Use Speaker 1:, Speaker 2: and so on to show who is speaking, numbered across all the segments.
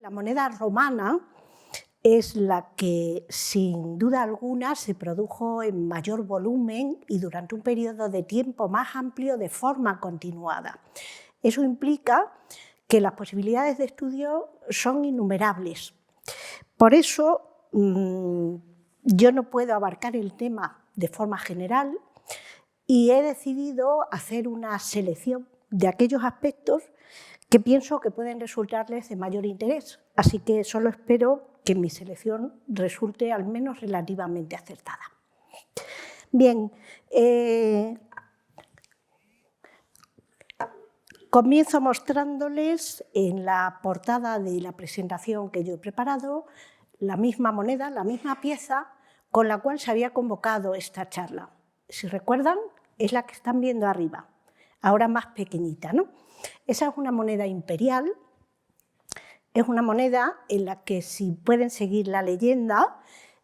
Speaker 1: La moneda romana es la que, sin duda alguna, se produjo en mayor volumen y durante un periodo de tiempo más amplio de forma continuada. Eso implica que las posibilidades de estudio son innumerables. Por eso, yo no puedo abarcar el tema de forma general y he decidido hacer una selección de aquellos aspectos que pienso que pueden resultarles de mayor interés. Así que solo espero que mi selección resulte al menos relativamente acertada. Bien, comienzo mostrándoles en la portada de la presentación que yo he preparado la misma moneda, la misma pieza con la cual se había convocado esta charla. Si recuerdan, es la que están viendo arriba, ahora más pequeñita, ¿no? Esa es una moneda imperial. Es una moneda en la que, si pueden seguir la leyenda,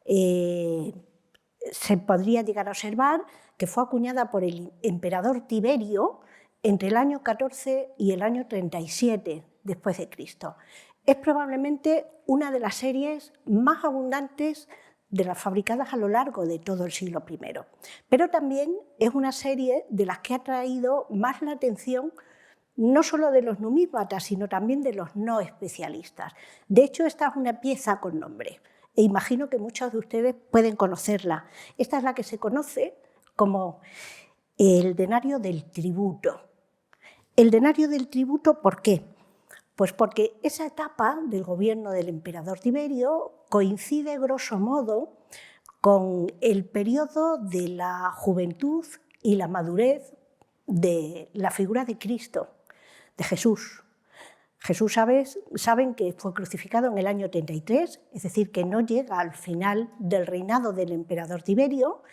Speaker 1: se podría llegar a observar que fue acuñada por el emperador Tiberio entre el año 14 y el año 37 después de Cristo. Es probablemente una de las series más abundantes de las fabricadas a lo largo de todo el siglo I, pero también es una serie de las que ha atraído más la atención no solo de los numípatas, sino también de los no especialistas. De hecho, esta es una pieza con nombre, e imagino que muchos de ustedes pueden conocerla. Esta es la que se conoce como el denario del tributo. El denario del tributo, ¿por qué? Pues porque esa etapa del gobierno del emperador Tiberio coincide, grosso modo, con el periodo de la juventud y la madurez de la figura de Cristo, de Jesús. Jesús, saben que fue crucificado en el año 33, es decir, que no llega al final del reinado del emperador Tiberio,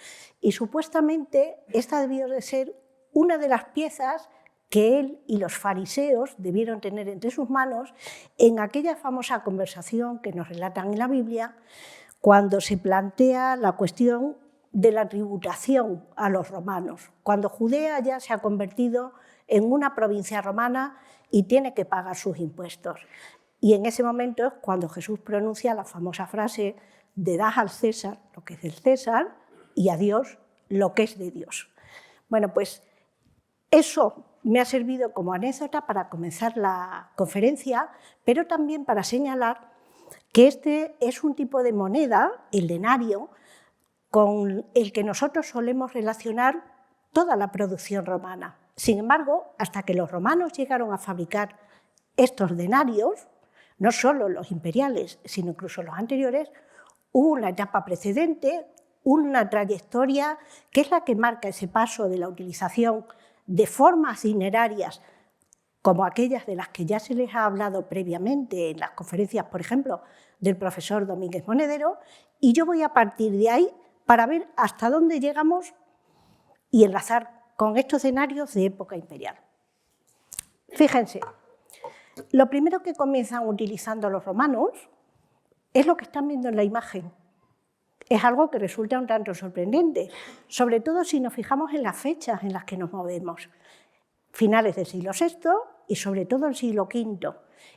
Speaker 1: y supuestamente esta debió de ser una de las piezas que él y los fariseos debieron tener entre sus manos en aquella famosa conversación que nos relatan en la Biblia, cuando se plantea la cuestión de la tributación a los romanos, cuando Judea ya se ha convertido en una provincia romana y tiene que pagar sus impuestos. Y en ese momento es cuando Jesús pronuncia la famosa frase de dad al César lo que es del César y a Dios lo que es de Dios. Bueno, pues eso me ha servido como anécdota para comenzar la conferencia, pero también para señalar que este es un tipo de moneda, el denario, con el que nosotros solemos relacionar toda la producción romana. Sin embargo, hasta que los romanos llegaron a fabricar estos denarios, no solo los imperiales, sino incluso los anteriores, hubo una etapa precedente, una trayectoria que es la que marca ese paso de la utilización de formas dinerarias como aquellas de las que ya se les ha hablado previamente en las conferencias, por ejemplo, del profesor Domínguez Monedero, y yo voy a partir de ahí para ver hasta dónde llegamos y enlazar con estos denarios de época imperial. Fíjense, lo primero que comienzan utilizando los romanos es lo que están viendo en la imagen. Es algo que resulta un tanto sorprendente, sobre todo si nos fijamos en las fechas en las que nos movemos. Finales del siglo VI y sobre todo el siglo V.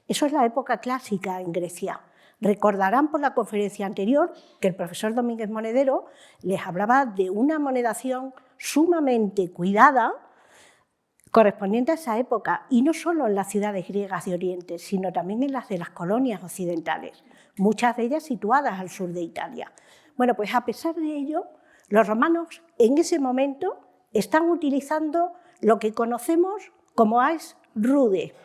Speaker 1: Eso es la época clásica en Grecia. Recordarán por la conferencia anterior que el profesor Domínguez Monedero les hablaba de una monedación sumamente cuidada correspondiente a esa época, y no solo en las ciudades griegas de Oriente, sino también en las de las colonias occidentales, muchas de ellas situadas al sur de Italia. Bueno, pues a pesar de ello, los romanos en ese momento están utilizando lo que conocemos como ars rude.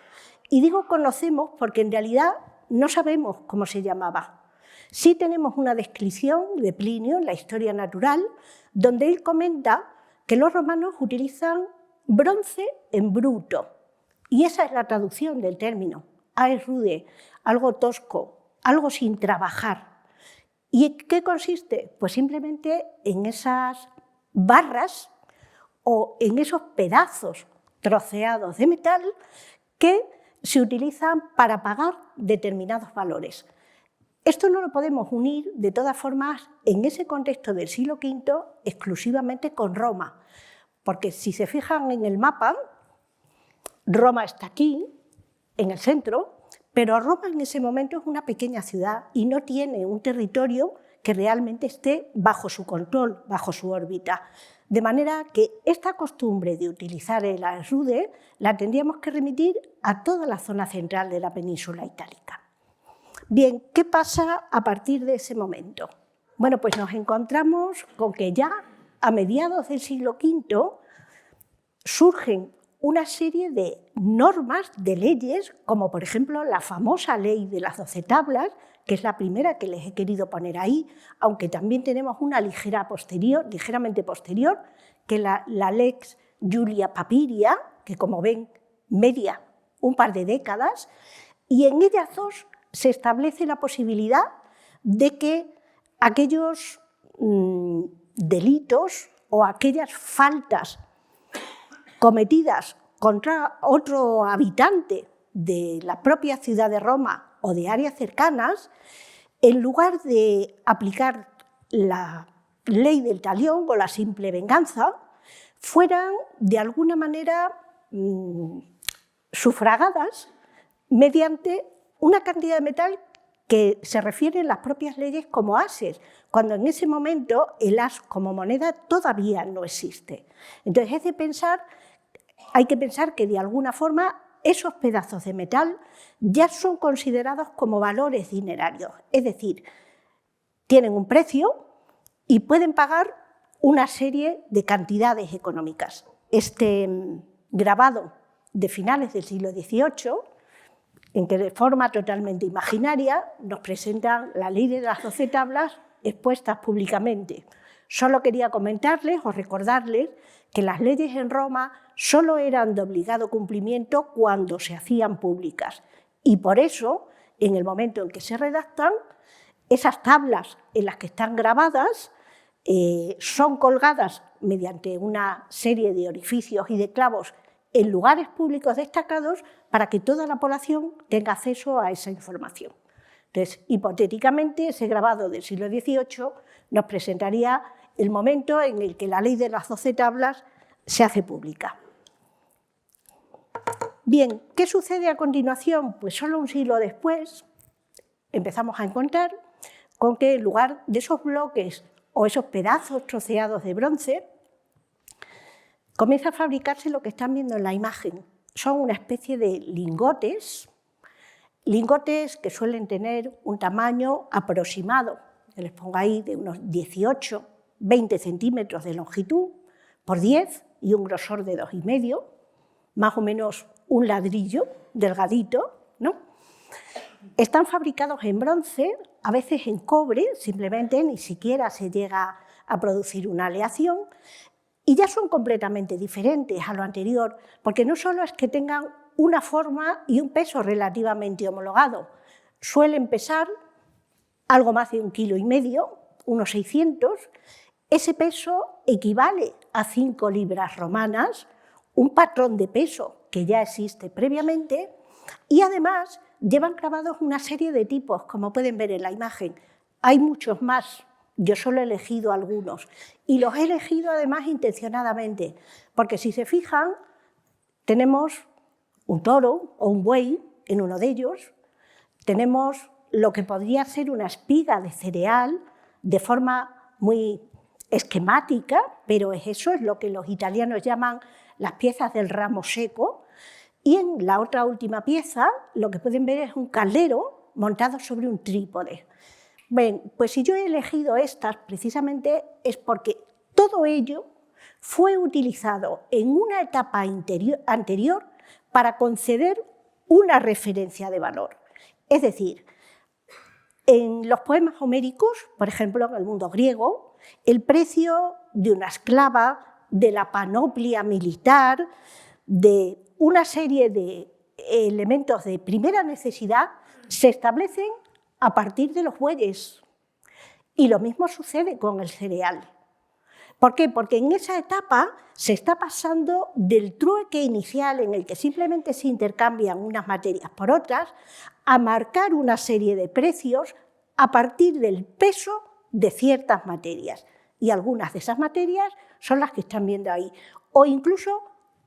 Speaker 1: Y digo conocemos porque en realidad no sabemos cómo se llamaba. Sí tenemos una descripción de Plinio en la Historia Natural, donde él comenta que los romanos utilizan bronce en bruto. Y esa es la traducción del término, ars rude, algo tosco, algo sin trabajar. ¿Y en qué consiste? Pues simplemente en esas barras o en esos pedazos troceados de metal que se utilizan para pagar determinados valores. Esto no lo podemos unir, de todas formas, en ese contexto del siglo V, exclusivamente con Roma, porque si se fijan en el mapa, Roma está aquí, en el centro, pero Roma en ese momento es una pequeña ciudad y no tiene un territorio que realmente esté bajo su control, bajo su órbita. De manera que esta costumbre de utilizar el Rude la tendríamos que remitir a toda la zona central de la península itálica. Bien, ¿qué pasa a partir de ese momento? Bueno, pues nos encontramos con que ya a mediados del siglo V surgen una serie de normas, de leyes, como por ejemplo la famosa ley de las 12 tablas, que es la primera que les he querido poner ahí, aunque también tenemos una ligeramente posterior, que la Lex Julia Papiria, que como ven media un par de décadas, y en ellas dos se establece la posibilidad de que aquellos delitos o aquellas faltas cometidas contra otro habitante de la propia ciudad de Roma o de áreas cercanas, en lugar de aplicar la ley del talión o la simple venganza, fueran de alguna manera sufragadas mediante una cantidad de metal que se refiere en las propias leyes como ases, cuando en ese momento el as como moneda todavía no existe. Entonces hay que pensar que de alguna forma esos pedazos de metal ya son considerados como valores dinerarios, es decir, tienen un precio y pueden pagar una serie de cantidades económicas. Este grabado de finales del siglo XVIII, en que de forma totalmente imaginaria nos presentan la ley de las 12 tablas expuestas públicamente. Solo quería comentarles o recordarles que las leyes en Roma solo eran de obligado cumplimiento cuando se hacían públicas y por eso, en el momento en que se redactan, esas tablas en las que están grabadas son colgadas mediante una serie de orificios y de clavos en lugares públicos destacados para que toda la población tenga acceso a esa información. Entonces, hipotéticamente, ese grabado del siglo XVIII nos presentaría el momento en el que la ley de las 12 tablas se hace pública. Bien, ¿qué sucede a continuación? Pues solo un siglo después empezamos a encontrar con que en lugar de esos bloques o esos pedazos troceados de bronce, comienza a fabricarse lo que están viendo en la imagen. Son una especie de lingotes que suelen tener un tamaño aproximado, que les pongo ahí, de unos 18-20 centímetros de longitud por 10 y un grosor de 2,5, más o menos un ladrillo delgadito, ¿no? Están fabricados en bronce, a veces en cobre, simplemente ni siquiera se llega a producir una aleación, y ya son completamente diferentes a lo anterior, porque no solo es que tengan una forma y un peso relativamente homologado, suelen pesar algo más de 1,5 kilos, unos 600, ese peso equivale a 5 libras romanas, un patrón de peso que ya existe previamente, y además llevan grabados una serie de tipos, como pueden ver en la imagen. Hay muchos más, yo solo he elegido algunos, y los he elegido además intencionadamente, porque si se fijan, tenemos un toro o un buey en uno de ellos, tenemos lo que podría ser una espiga de cereal de forma muy esquemática, pero eso es lo que los italianos llaman las piezas del ramo seco, y en la otra última pieza lo que pueden ver es un caldero montado sobre un trípode. Bien, pues si yo he elegido estas precisamente es porque todo ello fue utilizado en una etapa anterior para conceder una referencia de valor. Es decir, en los poemas homéricos, por ejemplo, en el mundo griego, el precio de una esclava, de la panoplia militar, de una serie de elementos de primera necesidad se establecen a partir de los bueyes. Y lo mismo sucede con el cereal. ¿Por qué? Porque en esa etapa se está pasando del trueque inicial en el que simplemente se intercambian unas materias por otras a marcar una serie de precios a partir del peso de ciertas materias. Y algunas de esas materias son las que están viendo ahí. O incluso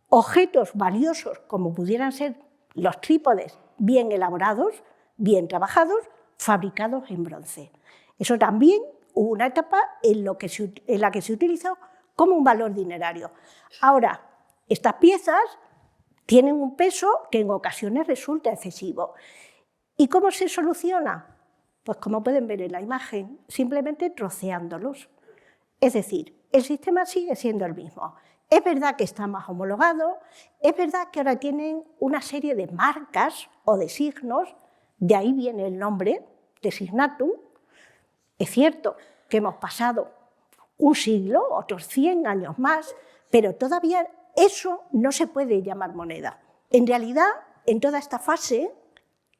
Speaker 1: objetos valiosos, como pudieran ser los trípodes bien elaborados, bien trabajados, fabricados en bronce. Eso también hubo una etapa en la que se utilizó como un valor dinerario. Ahora, estas piezas tienen un peso que en ocasiones resulta excesivo. ¿Y cómo se soluciona? Pues como pueden ver en la imagen, simplemente troceándolos. Es decir, el sistema sigue siendo el mismo. Es verdad que está más homologado, es verdad que ahora tienen una serie de marcas o de signos, de ahí viene el nombre de signatum. Es cierto que hemos pasado un siglo, otros 100 años más, pero todavía eso no se puede llamar moneda. En realidad, en toda esta fase,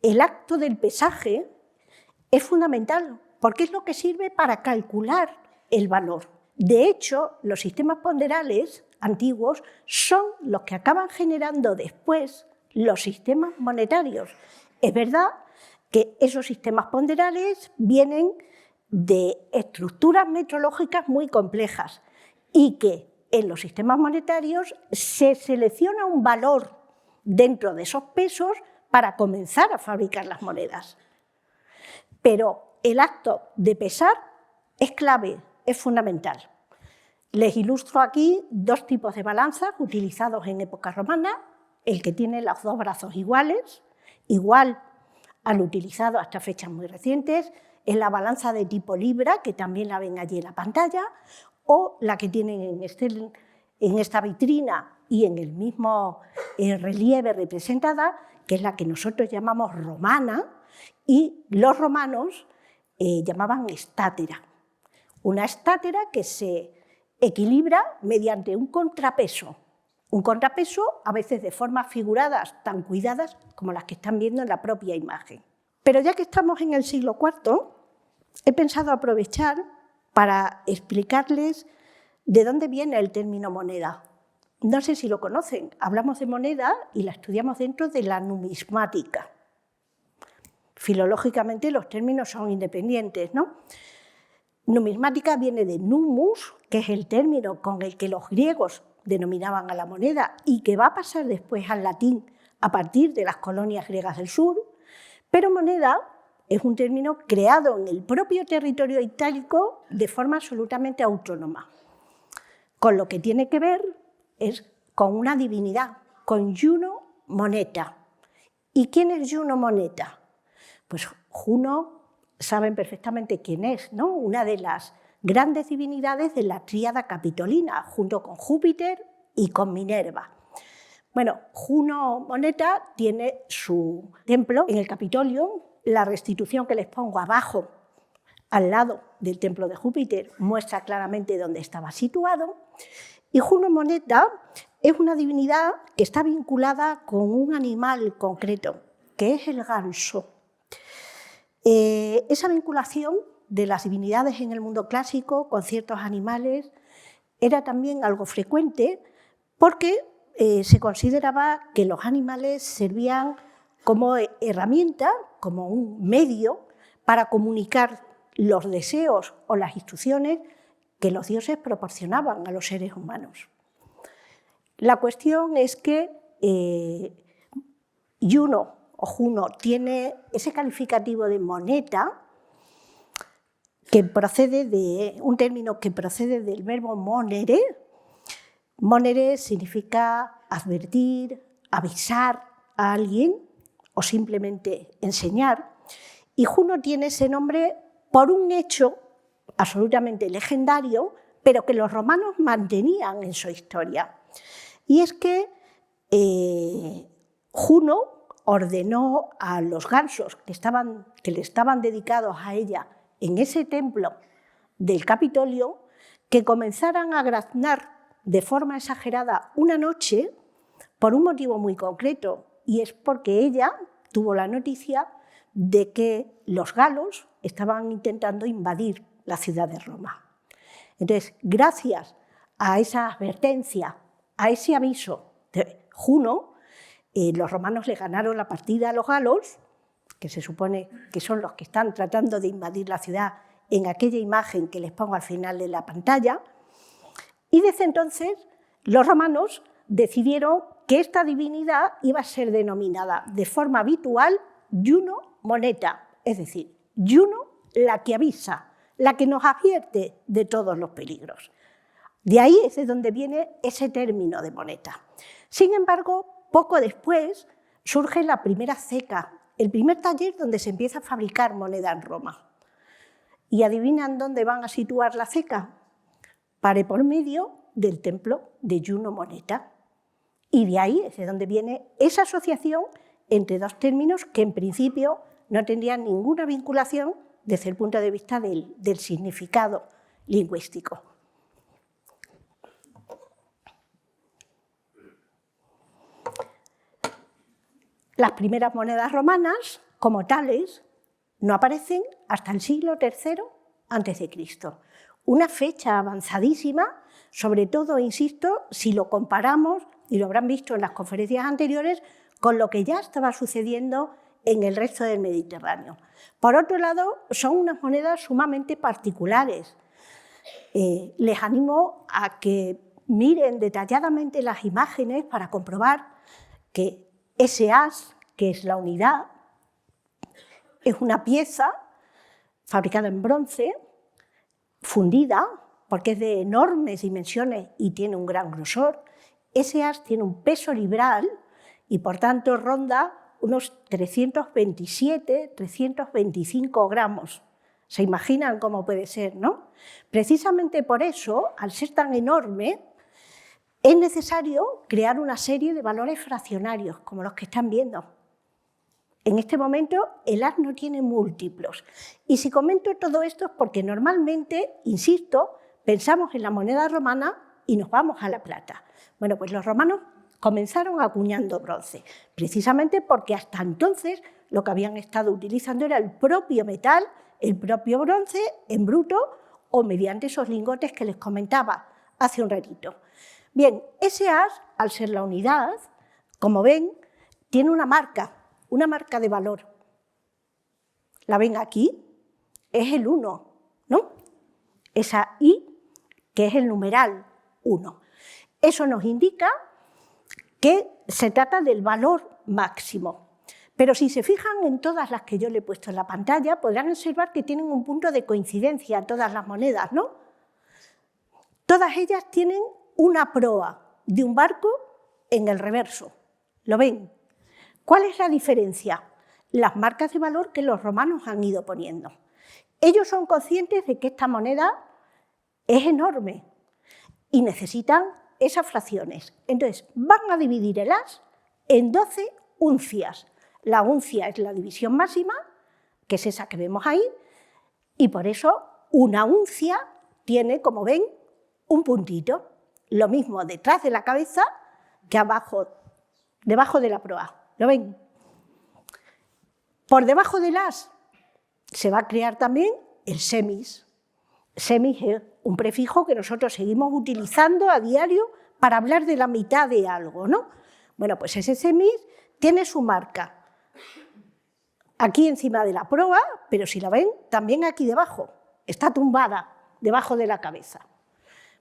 Speaker 1: el acto del pesaje es fundamental, porque es lo que sirve para calcular el valor. De hecho, los sistemas ponderales antiguos son los que acaban generando después los sistemas monetarios. Es verdad que esos sistemas ponderales vienen de estructuras metrológicas muy complejas y que en los sistemas monetarios se selecciona un valor dentro de esos pesos para comenzar a fabricar las monedas. Pero el acto de pesar es clave, es fundamental. Les ilustro aquí dos tipos de balanzas utilizados en época romana, el que tiene los dos brazos iguales, igual al utilizado hasta fechas muy recientes, es la balanza de tipo libra, que también la ven allí en la pantalla, o la que tienen en esta vitrina y en el mismo relieve representada, que es la que nosotros llamamos romana, y los romanos llamaban estátera. Una estátera que se equilibra mediante un contrapeso a veces de formas figuradas tan cuidadas como las que están viendo en la propia imagen. Pero ya que estamos en el siglo IV, he pensado aprovechar para explicarles de dónde viene el término moneda. No sé si lo conocen, hablamos de moneda y la estudiamos dentro de la numismática. Filológicamente los términos son independientes, ¿no? Numismática viene de numus, que es el término con el que los griegos denominaban a la moneda y que va a pasar después al latín a partir de las colonias griegas del sur, pero moneda es un término creado en el propio territorio itálico de forma absolutamente autónoma, con lo que tiene que ver es con una divinidad, con Juno Moneta. ¿Y quién es Juno Moneta? Pues Juno saben perfectamente quién es, ¿no? Una de las grandes divinidades de la tríada capitolina, junto con Júpiter y con Minerva. Bueno, Juno Moneta tiene su templo en el Capitolio. La restitución que les pongo abajo, al lado del templo de Júpiter, muestra claramente dónde estaba situado. Y Juno Moneta es una divinidad que está vinculada con un animal concreto, que es el ganso. Esa vinculación de las divinidades en el mundo clásico con ciertos animales era también algo frecuente porque se consideraba que los animales servían como herramienta, como un medio para comunicar los deseos o las instrucciones que los dioses proporcionaban a los seres humanos. La cuestión es que Juno o Juno tiene ese calificativo de moneta, que procede de un término que procede del verbo monere. Monere significa advertir, avisar a alguien o simplemente enseñar. Y Juno tiene ese nombre por un hecho absolutamente legendario, pero que los romanos mantenían en su historia. Y es que Juno ordenó a los gansos que le estaban dedicados a ella en ese templo del Capitolio que comenzaran a graznar de forma exagerada una noche por un motivo muy concreto, y es porque ella tuvo la noticia de que los galos estaban intentando invadir la ciudad de Roma. Entonces, gracias a esa advertencia, a ese aviso de Juno, los romanos le ganaron la partida a los galos, que se supone que son los que están tratando de invadir la ciudad en aquella imagen que les pongo al final de la pantalla, y desde entonces los romanos decidieron que esta divinidad iba a ser denominada de forma habitual Juno Moneta, es decir, Juno la que avisa, la que nos advierte de todos los peligros. De ahí es de donde viene ese término de moneta. Sin embargo, poco después surge la primera ceca, el primer taller donde se empieza a fabricar moneda en Roma. ¿Y adivinan dónde van a situar la ceca? Por medio del templo de Juno Moneta. Y de ahí es de donde viene esa asociación entre dos términos que en principio no tendrían ninguna vinculación desde el punto de vista del significado lingüístico. Las primeras monedas romanas, como tales, no aparecen hasta el siglo III a.C., una fecha avanzadísima, sobre todo, insisto, si lo comparamos, y lo habrán visto en las conferencias anteriores, con lo que ya estaba sucediendo en el resto del Mediterráneo. Por otro lado, son unas monedas sumamente particulares. Les animo a que miren detalladamente las imágenes para comprobar que ese as, que es la unidad, es una pieza fabricada en bronce, fundida, porque es de enormes dimensiones y tiene un gran grosor. Ese as tiene un peso libral y, por tanto, ronda unos 327, 325 gramos. ¿Se imaginan cómo puede ser, no? Precisamente por eso, al ser tan enorme, es necesario crear una serie de valores fraccionarios, como los que están viendo. En este momento, el as no tiene múltiplos. Y si comento todo esto es porque normalmente, insisto, pensamos en la moneda romana y nos vamos a la plata. Bueno, pues los romanos comenzaron acuñando bronce, precisamente porque hasta entonces lo que habían estado utilizando era el propio metal, el propio bronce en bruto o mediante esos lingotes que les comentaba hace un ratito. Bien, ese as, al ser la unidad, como ven, tiene una marca de valor. ¿La ven aquí? Es el 1, ¿no? Esa I, que es el numeral 1. Eso nos indica que se trata del valor máximo. Pero si se fijan en todas las que yo le he puesto en la pantalla, podrán observar que tienen un punto de coincidencia todas las monedas, ¿no? Todas ellas tienen una proa de un barco en el reverso. ¿Lo ven? ¿Cuál es la diferencia? Las marcas de valor que los romanos han ido poniendo. Ellos son conscientes de que esta moneda es enorme y necesitan esas fracciones. Entonces, van a dividir el as en 12 uncias. La uncia es la división máxima, que es esa que vemos ahí, y por eso una uncia tiene, como ven, un puntito. Lo mismo detrás de la cabeza que abajo, debajo de la proa. ¿Lo ven? Por debajo del as se va a crear también el semis. Semis es un prefijo que nosotros seguimos utilizando a diario para hablar de la mitad de algo, ¿no? Bueno, pues ese semis tiene su marca aquí encima de la proa, pero si la ven, también aquí debajo. Está tumbada debajo de la cabeza.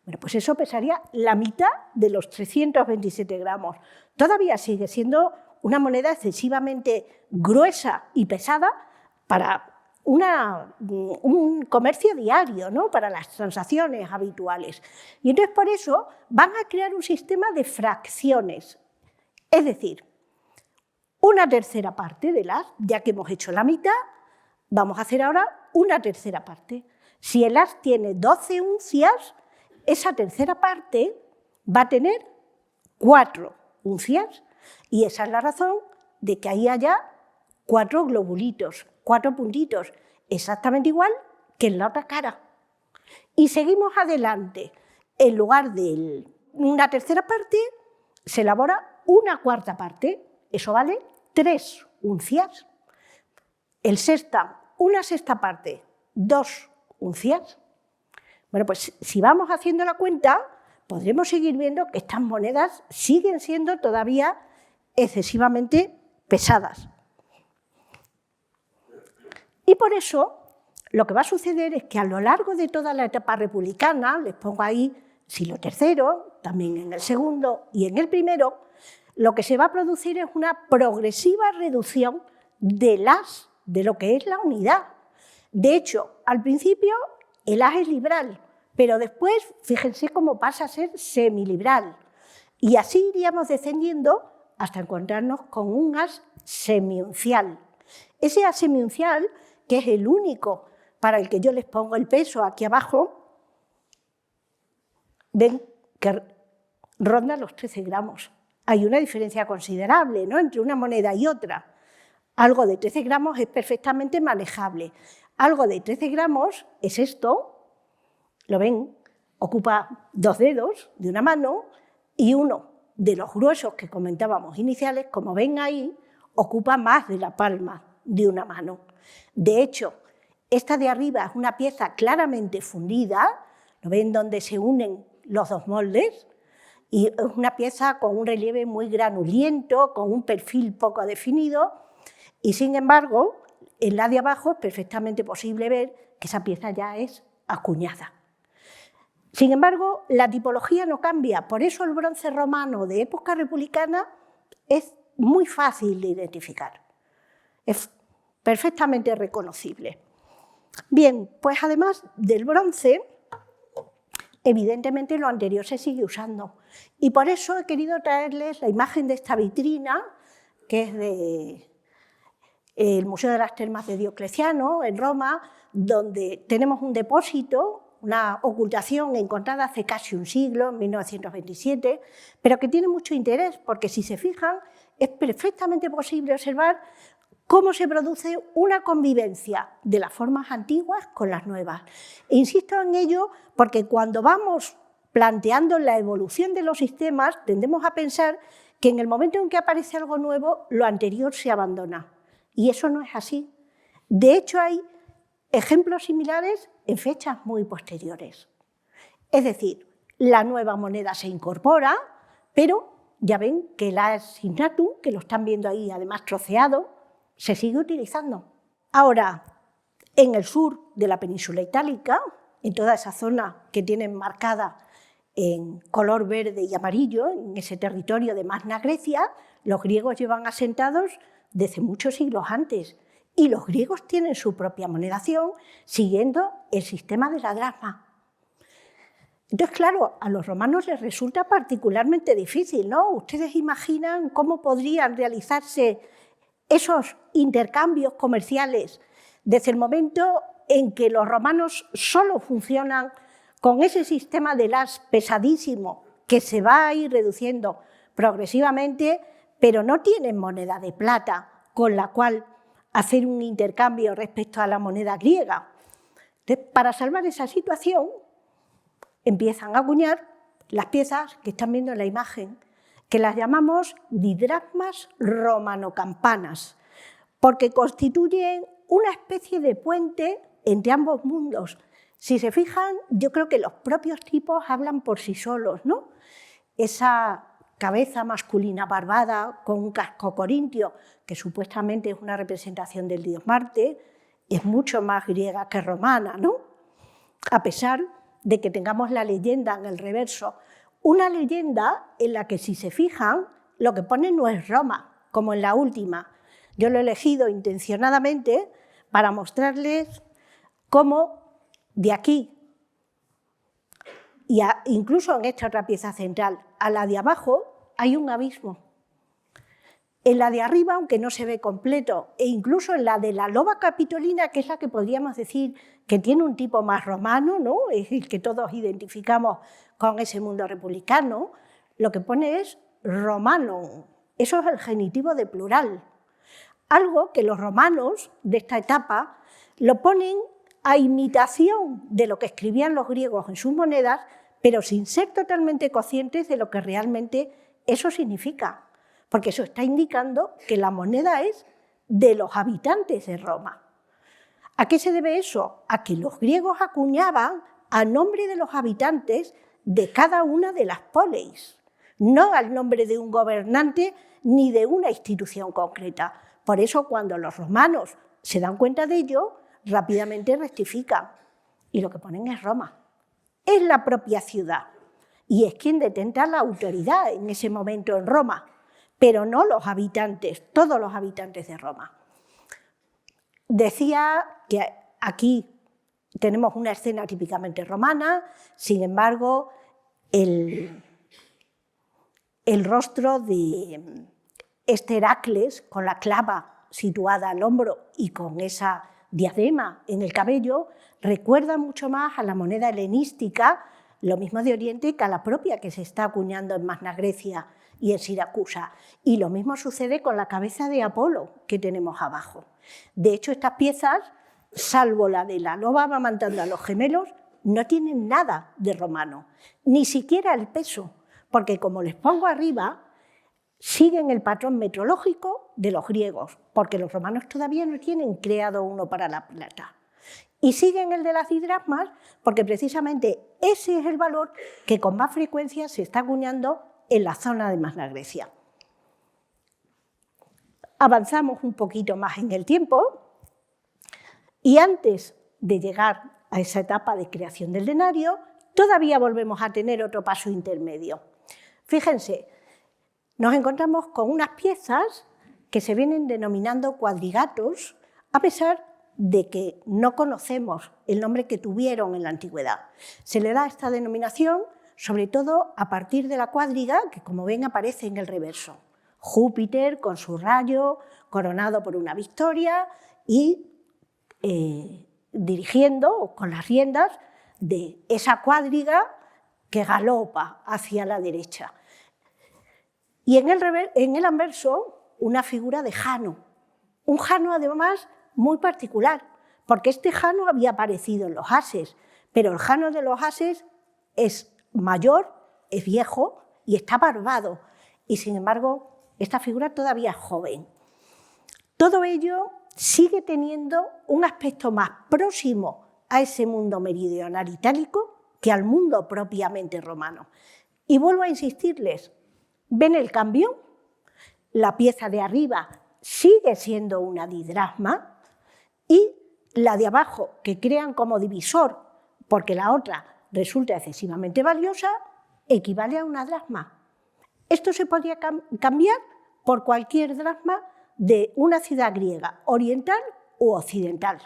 Speaker 1: Bueno, pues eso pesaría la mitad de los 327 gramos. Todavía sigue siendo una moneda excesivamente gruesa y pesada para un comercio diario, ¿no? Para las transacciones habituales. Y entonces por eso van a crear un sistema de fracciones. Es decir, una tercera parte del as, ya que hemos hecho la mitad, vamos a hacer ahora una tercera parte. Si el as tiene 12 uncias, esa tercera parte va a tener 4 uncias. Y esa es la razón de que ahí haya 4 globulitos, 4 puntitos, exactamente igual que en la otra cara. Y seguimos adelante. En lugar de una tercera parte, se elabora una cuarta parte. Eso vale 3 uncias. Una sexta parte, 2 uncias. Bueno, pues si vamos haciendo la cuenta, podremos seguir viendo que estas monedas siguen siendo todavía excesivamente pesadas. Y por eso lo que va a suceder es que a lo largo de toda la etapa republicana, les pongo ahí siglo III, también en el segundo y en el primero, lo que se va a producir es una progresiva reducción del as, de lo que es la unidad. De hecho, al principio el as es libral, pero después, fíjense cómo pasa a ser semiliberal. Y así iríamos descendiendo hasta encontrarnos con un as semiuncial. Ese as semiuncial, que es el único para el que yo les pongo el peso aquí abajo, ven que ronda los 13 gramos. Hay una diferencia considerable, ¿no?, entre una moneda y otra. Algo de 13 gramos es perfectamente manejable. Algo de 13 gramos es esto, ¿lo ven? Ocupa 2 dedos de una mano y uno de los gruesos que comentábamos iniciales, como ven ahí, ocupa más de la palma de una mano. De hecho, esta de arriba es una pieza claramente fundida, ¿lo ven?, donde se unen los dos moldes, y es una pieza con un relieve muy granulento, con un perfil poco definido, y sin embargo, en la de abajo es perfectamente posible ver que esa pieza ya es acuñada. Sin embargo, la tipología no cambia, por eso el bronce romano de época republicana es muy fácil de identificar, es perfectamente reconocible. Bien, pues además del bronce, evidentemente lo anterior se sigue usando, y por eso he querido traerles la imagen de esta vitrina, que es del Museo de las Termas de Diocleciano, en Roma, donde tenemos un depósito, una ocultación encontrada hace casi un siglo, en 1927, pero que tiene mucho interés, porque si se fijan, es perfectamente posible observar cómo se produce una convivencia de las formas antiguas con las nuevas. E insisto en ello porque cuando vamos planteando la evolución de los sistemas, tendemos a pensar que en el momento en que aparece algo nuevo, lo anterior se abandona. Y eso no es así. De hecho, hay ejemplos similares en fechas muy posteriores. Es decir, la nueva moneda se incorpora, pero ya ven que el as signatum, que lo están viendo ahí además troceado, se sigue utilizando. Ahora, en el sur de la península itálica, en toda esa zona que tienen marcada en color verde y amarillo, en ese territorio de Magna Grecia, los griegos llevan asentados desde muchos siglos antes, y los griegos tienen su propia monedación siguiendo el sistema de la dracma. Entonces, claro, a los romanos les resulta particularmente difícil, ¿no? Ustedes imaginan cómo podrían realizarse esos intercambios comerciales desde el momento en que los romanos solo funcionan con ese sistema del as pesadísimo que se va a ir reduciendo progresivamente, pero no tienen moneda de plata con la cual hacer un intercambio respecto a la moneda griega. Entonces, para salvar esa situación, empiezan a acuñar las piezas que están viendo en la imagen, que las llamamos didracmas romanocampanas, porque constituyen una especie de puente entre ambos mundos. Si se fijan, yo creo que los propios tipos hablan por sí solos, ¿no? Esa cabeza masculina barbada con un casco corintio, que supuestamente es una representación del dios Marte, es mucho más griega que romana, ¿no? A pesar de que tengamos la leyenda en el reverso, una leyenda en la que, si se fijan, lo que pone no es Roma, como en la última. Yo lo he elegido intencionadamente para mostrarles cómo de aquí, y incluso en esta otra pieza central, a la de abajo hay un abismo. En la de arriba, aunque no se ve completo, e incluso en la de la loba capitolina, que es la que podríamos decir que tiene un tipo más romano, ¿no?, es el que todos identificamos con ese mundo republicano, lo que pone es romano. Eso es el genitivo de plural. Algo que los romanos de esta etapa lo ponen a imitación de lo que escribían los griegos en sus monedas, pero sin ser totalmente conscientes de lo que realmente eso significa, porque eso está indicando que la moneda es de los habitantes de Roma. ¿A qué se debe eso? A que los griegos acuñaban a nombre de los habitantes de cada una de las poleis, no al nombre de un gobernante ni de una institución concreta. Por eso, cuando los romanos se dan cuenta de ello, rápidamente rectifican y lo que ponen es Roma. Es la propia ciudad y es quien detenta la autoridad en ese momento en Roma. pero no los habitantes, todos los habitantes de Roma. Decía que aquí tenemos una escena típicamente romana, sin embargo, el rostro de este Heracles, con la clava situada al hombro y con esa diadema en el cabello, recuerda mucho más a la moneda helenística, lo mismo de Oriente, que a la propia que se está acuñando en Magna Grecia y en Siracusa. Y lo mismo sucede con la cabeza de Apolo que tenemos abajo. De hecho, estas piezas, salvo la de la loba amamantando a los gemelos, no tienen nada de romano, ni siquiera el peso, porque como les pongo arriba, siguen el patrón metrológico de los griegos, porque los romanos todavía no tienen creado uno para la plata. Y siguen el de las didrasmas, porque precisamente ese es el valor que con más frecuencia se está acuñando en la zona de Magna Grecia. Avanzamos un poquito más en el tiempo y antes de llegar a esa etapa de creación del denario, todavía volvemos a tener otro paso intermedio. Fíjense, nos encontramos con unas piezas que se vienen denominando cuadrigatos, a pesar de que no conocemos el nombre que tuvieron en la antigüedad. Se le da esta denominación sobre todo a partir de la cuadriga, que como ven aparece en el reverso. Júpiter con su rayo, coronado por una victoria y dirigiendo con las riendas de esa cuadriga que galopa hacia la derecha. Y en el anverso, una figura de Jano. Un Jano, además, muy particular, porque este Jano había aparecido en los ases, pero el Jano de los ases es mayor, es viejo y está barbado. Y, sin embargo, esta figura todavía es joven. Todo ello sigue teniendo un aspecto más próximo a ese mundo meridional itálico que al mundo propiamente romano. Y vuelvo a insistirles, ¿ven el cambio? La pieza de arriba sigue siendo una didrasma y la de abajo, que crean como divisor, porque la otra resulta excesivamente valiosa, equivale a una drasma. Esto se podría cambiar por cualquier drasma de una ciudad griega, oriental u occidental.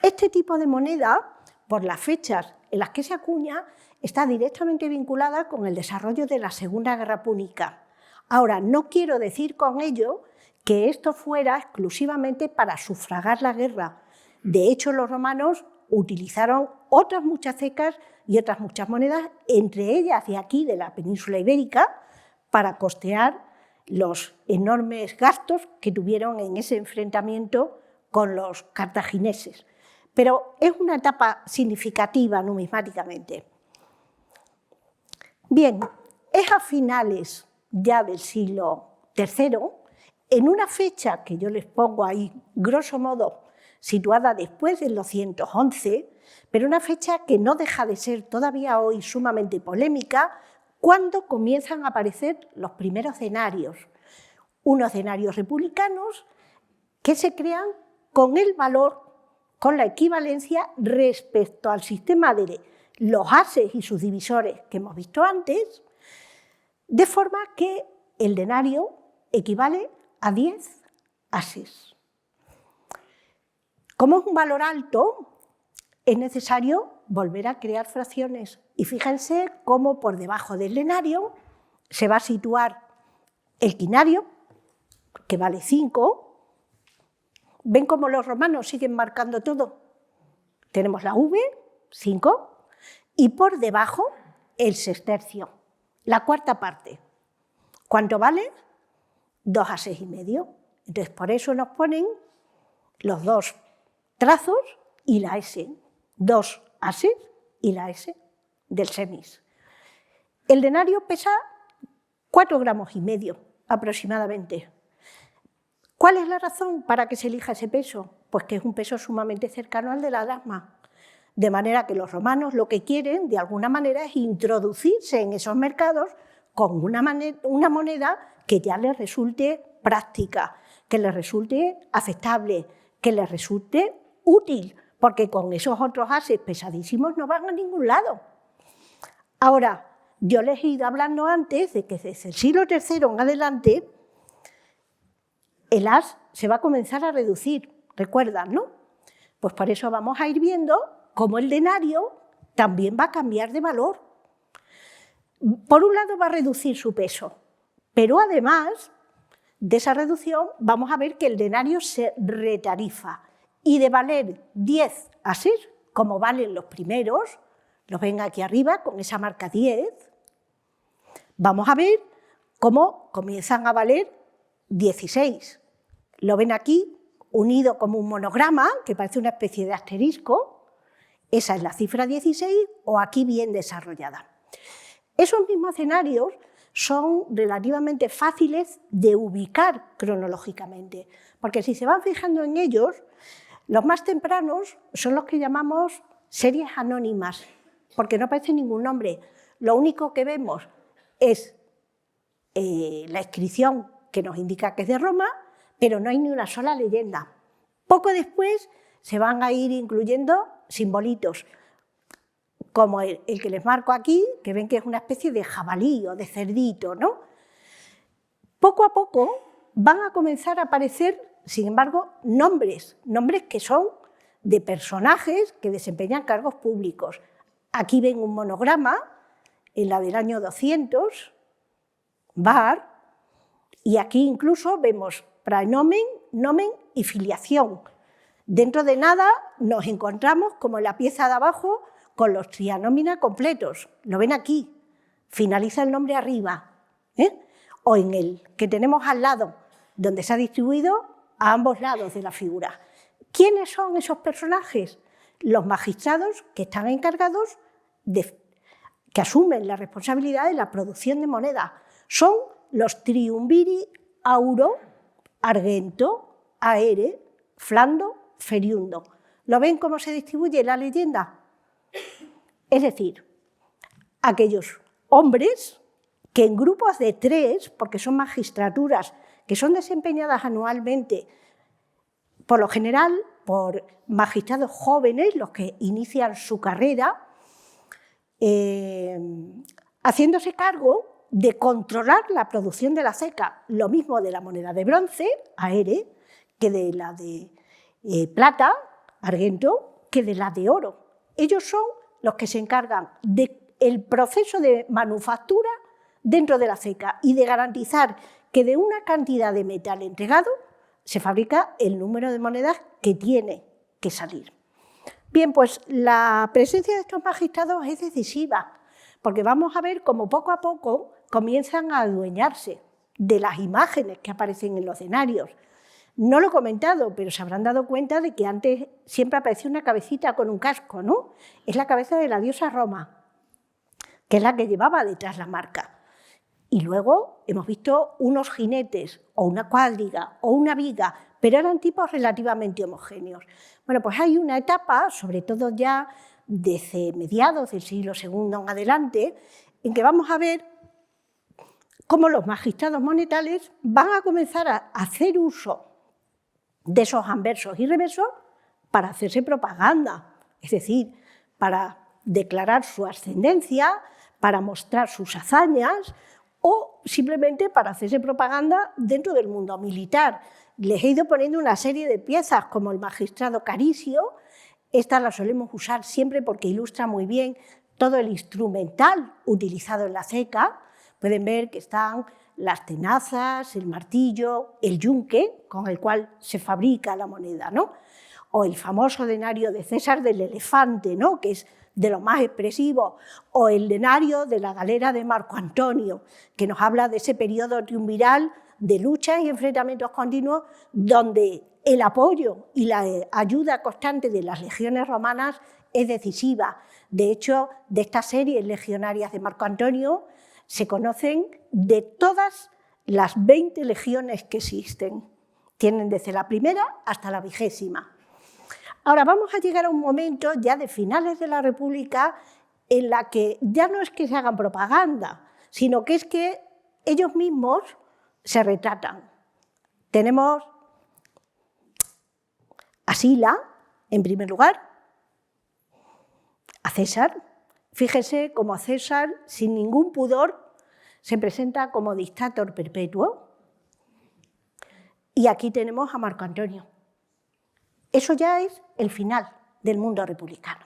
Speaker 1: Este tipo de moneda, por las fechas en las que se acuña, está directamente vinculada con el desarrollo de la Segunda Guerra Púnica. Ahora, no quiero decir con ello que esto fuera exclusivamente para sufragar la guerra. De hecho, los romanos utilizaron otras muchas cecas y otras muchas monedas, entre ellas de aquí, de la península ibérica, para costear los enormes gastos que tuvieron en ese enfrentamiento con los cartagineses. Pero es una etapa significativa numismáticamente. Bien, es a finales ya del siglo III, en una fecha que yo les pongo ahí, grosso modo, situada después del 211, pero una fecha que no deja de ser todavía hoy sumamente polémica, cuando comienzan a aparecer los primeros denarios, unos denarios republicanos que se crean con el valor, con la equivalencia respecto al sistema de los ases y sus divisores que hemos visto antes, de forma que el denario equivale a 10 ases. Como es un valor alto, es necesario volver a crear fracciones. Y fíjense cómo por debajo del denario se va a situar el quinario, que vale 5. ¿Ven cómo los romanos siguen marcando todo? Tenemos la V, 5, y por debajo el sestercio, la cuarta parte. ¿Cuánto vale? 2 ases y medio. Entonces, por eso nos ponen los dos trazos y la S, 2 ases y la S del semis. El denario pesa 4,5 gramos aproximadamente. ¿Cuál es la razón para que se elija ese peso? Pues que es un peso sumamente cercano al de la dracma. De manera que los romanos lo que quieren, de alguna manera, es introducirse en esos mercados con una moneda que ya les resulte práctica, que les resulte aceptable, que les resulte útil, porque con esos otros ases pesadísimos no van a ningún lado. Ahora, yo les he ido hablando antes de que desde el siglo III en adelante el as se va a comenzar a reducir, ¿recuerdan, no? Pues por eso vamos a ir viendo cómo el denario también va a cambiar de valor. Por un lado va a reducir su peso, pero además de esa reducción vamos a ver que el denario se retarifa y de valer 10 ases, como valen los primeros, los ven aquí arriba con esa marca 10, vamos a ver cómo comienzan a valer 16. Lo ven aquí unido como un monograma, que parece una especie de asterisco. Esa es la cifra 16, o aquí bien desarrollada. Esos mismos escenarios son relativamente fáciles de ubicar cronológicamente, porque si se van fijando en ellos, los más tempranos son los que llamamos series anónimas, porque no aparece ningún nombre. Lo único que vemos es la inscripción que nos indica que es de Roma, pero no hay ni una sola leyenda. Poco después se van a ir incluyendo simbolitos, como el que les marco aquí, que ven que es una especie de jabalí o de cerdito, ¿no? Poco a poco van a comenzar a aparecer, sin embargo, nombres que son de personajes que desempeñan cargos públicos. Aquí ven un monograma, en la del año 200, Var, y aquí incluso vemos praenomen, nomen y filiación. Dentro de nada nos encontramos, como en la pieza de abajo, con los trianómina completos. Lo ven aquí, finaliza el nombre arriba, o en el que tenemos al lado, donde se ha distribuido a ambos lados de la figura. ¿Quiénes son esos personajes? Los magistrados que están encargados que asumen la responsabilidad de la producción de moneda. Son los triumviri auro, argento, aere, flando, feriundo. ¿Lo ven cómo se distribuye la leyenda? Es decir, aquellos hombres que en grupos de 3, porque son magistraturas que son desempeñadas anualmente, por lo general por magistrados jóvenes, los que inician su carrera, haciéndose cargo de controlar la producción de la ceca, lo mismo de la moneda de bronce, aere, que de la de plata, argento, que de la de oro. Ellos son los que se encargan del proceso de manufactura dentro de la ceca y de garantizar que de una cantidad de metal entregado se fabrica el número de monedas que tiene que salir. Bien, pues la presencia de estos magistrados es decisiva, porque vamos a ver cómo poco a poco comienzan a adueñarse de las imágenes que aparecen en los denarios. No lo he comentado, pero se habrán dado cuenta de que antes siempre aparecía una cabecita con un casco, ¿no? Es la cabeza de la diosa Roma, que es la que llevaba detrás la marca. Y luego hemos visto unos jinetes, o una cuadriga, o una viga, pero eran tipos relativamente homogéneos. Bueno, pues hay una etapa, sobre todo ya desde mediados del siglo II en adelante, en que vamos a ver cómo los magistrados monetales van a comenzar a hacer uso de esos anversos y reversos para hacerse propaganda, es decir, para declarar su ascendencia, para mostrar sus hazañas o simplemente para hacerse propaganda dentro del mundo militar. Les he ido poniendo una serie de piezas como el magistrado Caricio. Esta la solemos usar siempre porque ilustra muy bien todo el instrumental utilizado en la ceca. Pueden ver que están las tenazas, el martillo, el yunque, con el cual se fabrica la moneda, ¿no? O el famoso denario de César del elefante, ¿no? Que es de lo más expresivo, o el denario de la galera de Marco Antonio, que nos habla de ese periodo triunviral de luchas y enfrentamientos continuos, donde el apoyo y la ayuda constante de las legiones romanas es decisiva. De hecho, de estas series legionarias de Marco Antonio se conocen de todas las 20 legiones que existen. Tienen desde la primera hasta la 20ª. Ahora vamos a llegar a un momento ya de finales de la República en la que ya no es que se hagan propaganda, sino que es que ellos mismos se retratan. Tenemos a Sila, en primer lugar, a César, fíjese cómo César, sin ningún pudor, se presenta como dictador perpetuo. Y aquí tenemos a Marco Antonio. Eso ya es el final del mundo republicano.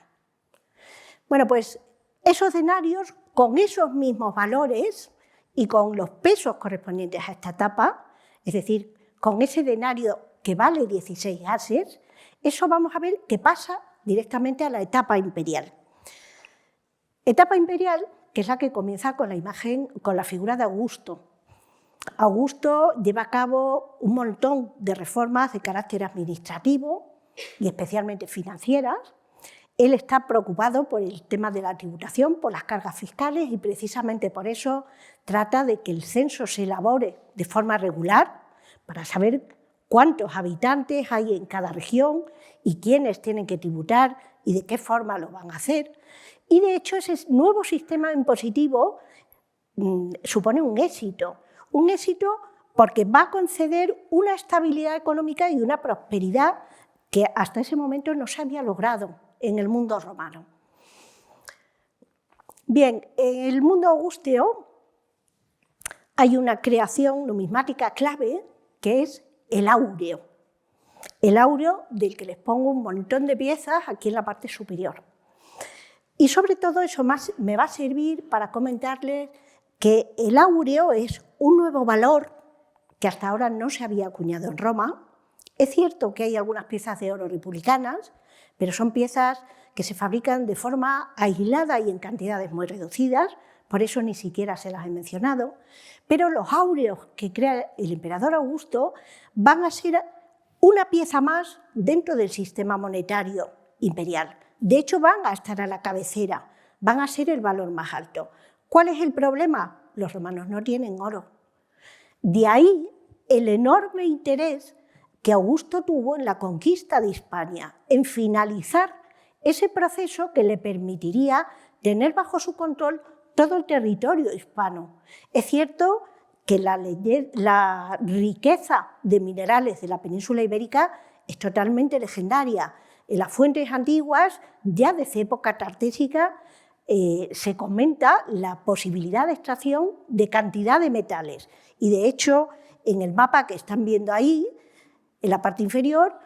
Speaker 1: Bueno, pues esos denarios, con esos mismos valores y con los pesos correspondientes a esta etapa, es decir, con ese denario que vale 16 ases, eso vamos a ver que pasa directamente a la etapa imperial. Etapa imperial, que es la que comienza con la imagen, con la figura de Augusto. Augusto lleva a cabo un montón de reformas de carácter administrativo y especialmente financieras. Él está preocupado por el tema de la tributación, por las cargas fiscales, y precisamente por eso trata de que el censo se elabore de forma regular para saber cuántos habitantes hay en cada región y quiénes tienen que tributar y de qué forma lo van a hacer. Y de hecho ese nuevo sistema impositivo supone un éxito porque va a conceder una estabilidad económica y una prosperidad que hasta ese momento no se había logrado en el mundo romano. Bien, en el mundo augusteo hay una creación numismática clave que es el áureo. El áureo del que les pongo un montón de piezas aquí en la parte superior. Y sobre todo eso más me va a servir para comentarles que el áureo es un nuevo valor que hasta ahora no se había acuñado en Roma. Es cierto que hay algunas piezas de oro republicanas, pero son piezas que se fabrican de forma aislada y en cantidades muy reducidas, por eso ni siquiera se las he mencionado. Pero los áureos que crea el emperador Augusto van a ser una pieza más dentro del sistema monetario imperial. De hecho, van a estar a la cabecera, van a ser el valor más alto. ¿Cuál es el problema? Los romanos no tienen oro. De ahí el enorme interés que Augusto tuvo en la conquista de Hispania, en finalizar ese proceso que le permitiría tener bajo su control todo el territorio hispano. Es cierto que la riqueza de minerales de la península ibérica es totalmente legendaria. En las fuentes antiguas, ya desde época tartésica, se comenta la posibilidad de extracción de cantidad de metales. Y de hecho, en el mapa que están viendo ahí, en la parte inferior,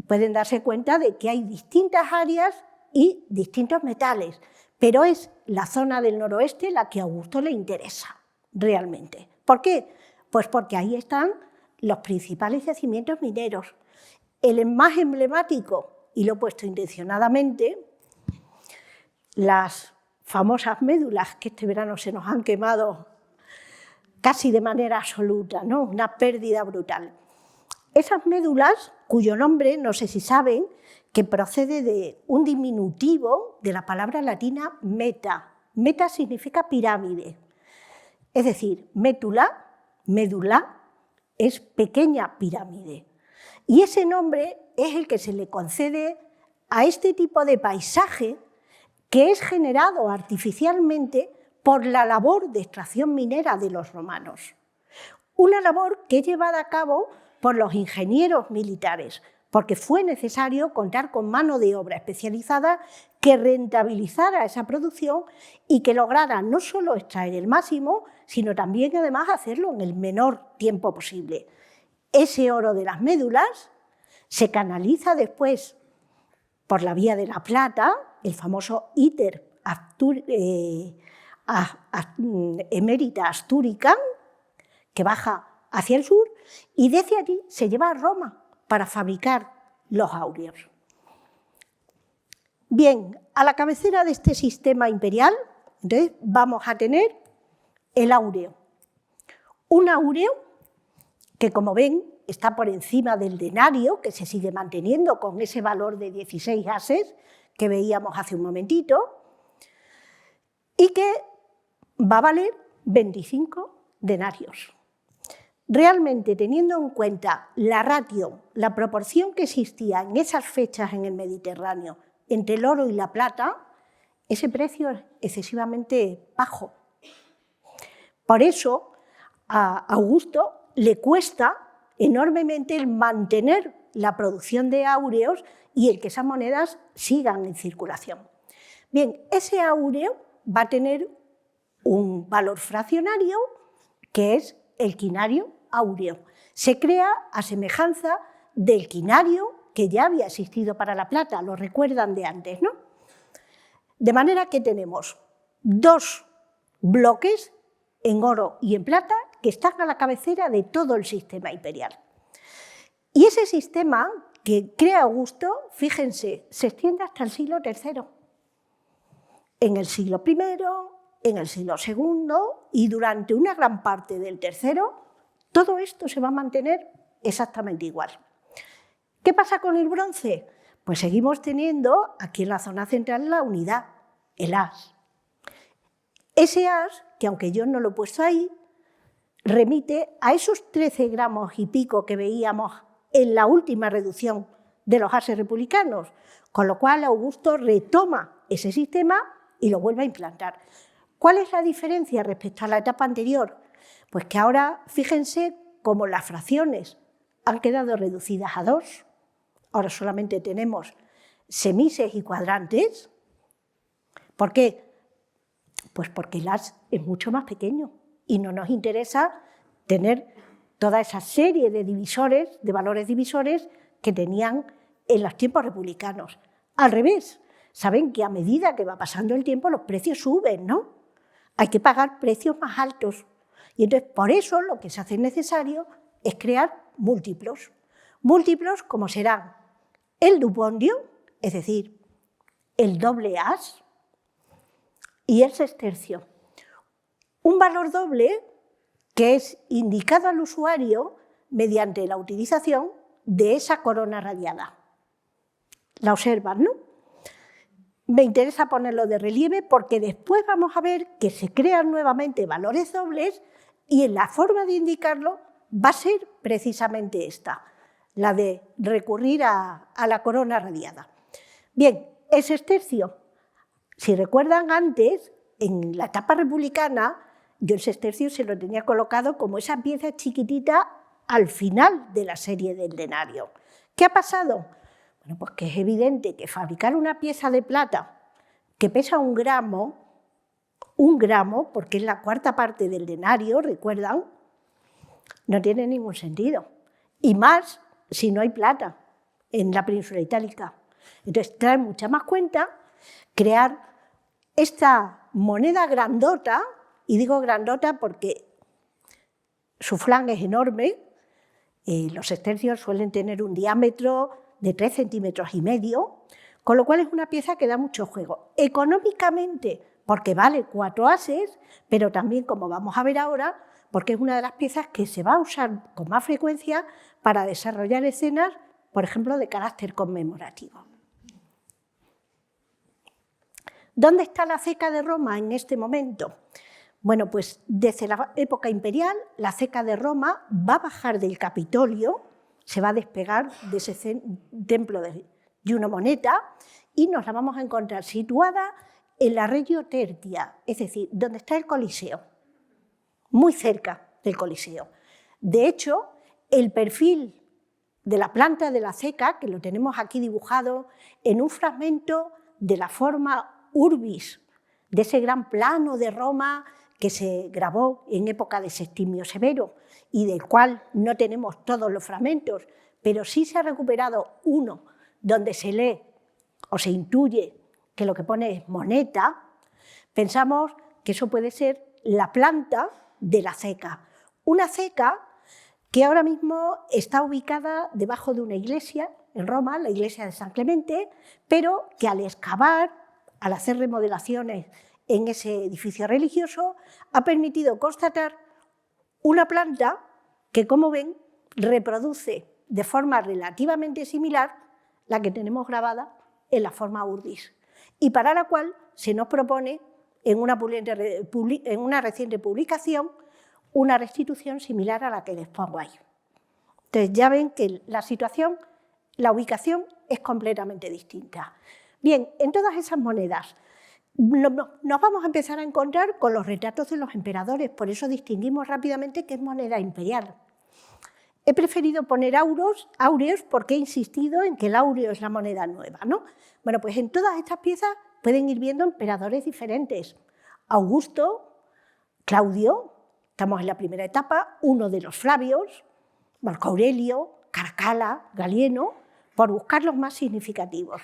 Speaker 1: pueden darse cuenta de que hay distintas áreas y distintos metales, pero es la zona del noroeste la que a Augusto le interesa realmente. ¿Por qué? Pues porque ahí están los principales yacimientos mineros. El más emblemático, y lo he puesto intencionadamente, las famosas médulas que este verano se nos han quemado casi de manera absoluta, ¿no? Una pérdida brutal. Esas médulas, cuyo nombre, no sé si saben, que procede de un diminutivo de la palabra latina meta. Meta significa pirámide. Es decir, médula es pequeña pirámide. Y ese nombre es el que se le concede a este tipo de paisaje que es generado artificialmente por la labor de extracción minera de los romanos. Una labor que es llevada a cabo por los ingenieros militares, porque fue necesario contar con mano de obra especializada que rentabilizara esa producción y que lograra no solo extraer el máximo, sino también además hacerlo en el menor tiempo posible. Ese oro de las médulas se canaliza después por la vía de la plata, el famoso iter emerita asturica, que baja hacia el sur, y desde allí se lleva a Roma para fabricar los áureos. Bien, a la cabecera de este sistema imperial, entonces, vamos a tener el áureo. Un áureo que, como ven, está por encima del denario, que se sigue manteniendo con ese valor de 16 ases que veíamos hace un momentito, y que va a valer 25 denarios. Realmente, teniendo en cuenta la ratio, la proporción que existía en esas fechas en el Mediterráneo entre el oro y la plata, ese precio es excesivamente bajo. Por eso, a Augusto le cuesta enormemente el mantener la producción de áureos y el que esas monedas sigan en circulación. Bien, ese áureo va a tener un valor fraccionario que es el quinario áureo. Se crea a semejanza del quinario que ya había existido para la plata, lo recuerdan de antes, ¿no? De manera que tenemos dos bloques en oro y en plata que están a la cabecera de todo el sistema imperial. Y ese sistema que crea Augusto, fíjense, se extiende hasta el siglo III. En el siglo I, en el siglo II y durante una gran parte del III, todo esto se va a mantener exactamente igual. ¿Qué pasa con el bronce? Pues seguimos teniendo aquí en la zona central la unidad, el as. Ese as, que aunque yo no lo he puesto ahí, remite a esos 13 gramos y pico que veíamos en la última reducción de los ases republicanos, con lo cual Augusto retoma ese sistema y lo vuelve a implantar. ¿Cuál es la diferencia respecto a la etapa anterior? Pues que ahora, fíjense cómo las fracciones han quedado reducidas a 2. Ahora solamente tenemos semises y cuadrantes. ¿Por qué? Pues porque el as es mucho más pequeño y no nos interesa tener toda esa serie de divisores, de valores divisores que tenían en los tiempos republicanos. Al revés, saben que a medida que va pasando el tiempo los precios suben, ¿no? Hay que pagar precios más altos. Y entonces por eso lo que se hace necesario es crear múltiplos. Múltiplos como serán el dupondio, es decir, el doble as, y el sextercio. Un valor doble que es indicado al usuario mediante la utilización de esa corona radiada. La observan, ¿no? Me interesa ponerlo de relieve porque después vamos a ver que se crean nuevamente valores dobles y la forma de indicarlo va a ser precisamente esta, la de recurrir a la corona radiada. Bien, el sextercio. Si recuerdan antes, en la etapa republicana, yo el sextercio se lo tenía colocado como esa pieza chiquitita al final de la serie del denario. ¿Qué ha pasado? Bueno, pues que es evidente que fabricar una pieza de plata que pesa 1 gramo, porque es la cuarta parte del denario, ¿recuerdan? No tiene ningún sentido. Y más si no hay plata en la península itálica. Entonces trae mucha más cuenta crear esta moneda grandota, y digo grandota porque su flan es enorme, los sextercios suelen tener un diámetro de 3,5 centímetros, con lo cual es una pieza que da mucho juego. Económicamente, porque vale 4 ases, pero también, como vamos a ver ahora, porque es una de las piezas que se va a usar con más frecuencia para desarrollar escenas, por ejemplo, de carácter conmemorativo. ¿Dónde está la ceca de Roma en este momento? Bueno, pues desde la época imperial, la ceca de Roma va a bajar del Capitolio, se va a despegar de ese templo de Juno Moneta y nos la vamos a encontrar situada en la Regio Tertia, es decir, donde está el Coliseo, muy cerca del Coliseo. De hecho, el perfil de la planta de la ceca, que lo tenemos aquí dibujado en un fragmento de la forma urbis, de ese gran plano de Roma que se grabó en época de Septimio Severo y del cual no tenemos todos los fragmentos, pero sí se ha recuperado uno donde se lee o se intuye que lo que pone es moneta. Pensamos que eso puede ser la planta de la ceca. Una ceca que ahora mismo está ubicada debajo de una iglesia en Roma, la iglesia de San Clemente, pero que al excavar, al hacer remodelaciones en ese edificio religioso, ha permitido constatar una planta que, como ven, reproduce de forma relativamente similar la que tenemos grabada en la forma urbis, y para la cual se nos propone en una reciente publicación una restitución similar a la que les pongo ahí. Entonces ya ven que la situación, la ubicación es completamente distinta. Bien, en todas esas monedas nos vamos a empezar a encontrar con los retratos de los emperadores, por eso distinguimos rápidamente que es moneda imperial. He preferido poner áureos porque he insistido en que el áureo es la moneda nueva, ¿no? Bueno, pues en todas estas piezas pueden ir viendo emperadores diferentes. Augusto, Claudio, estamos en la primera etapa, uno de los Flavios, Marco Aurelio, Caracalla, Galieno, por buscar los más significativos.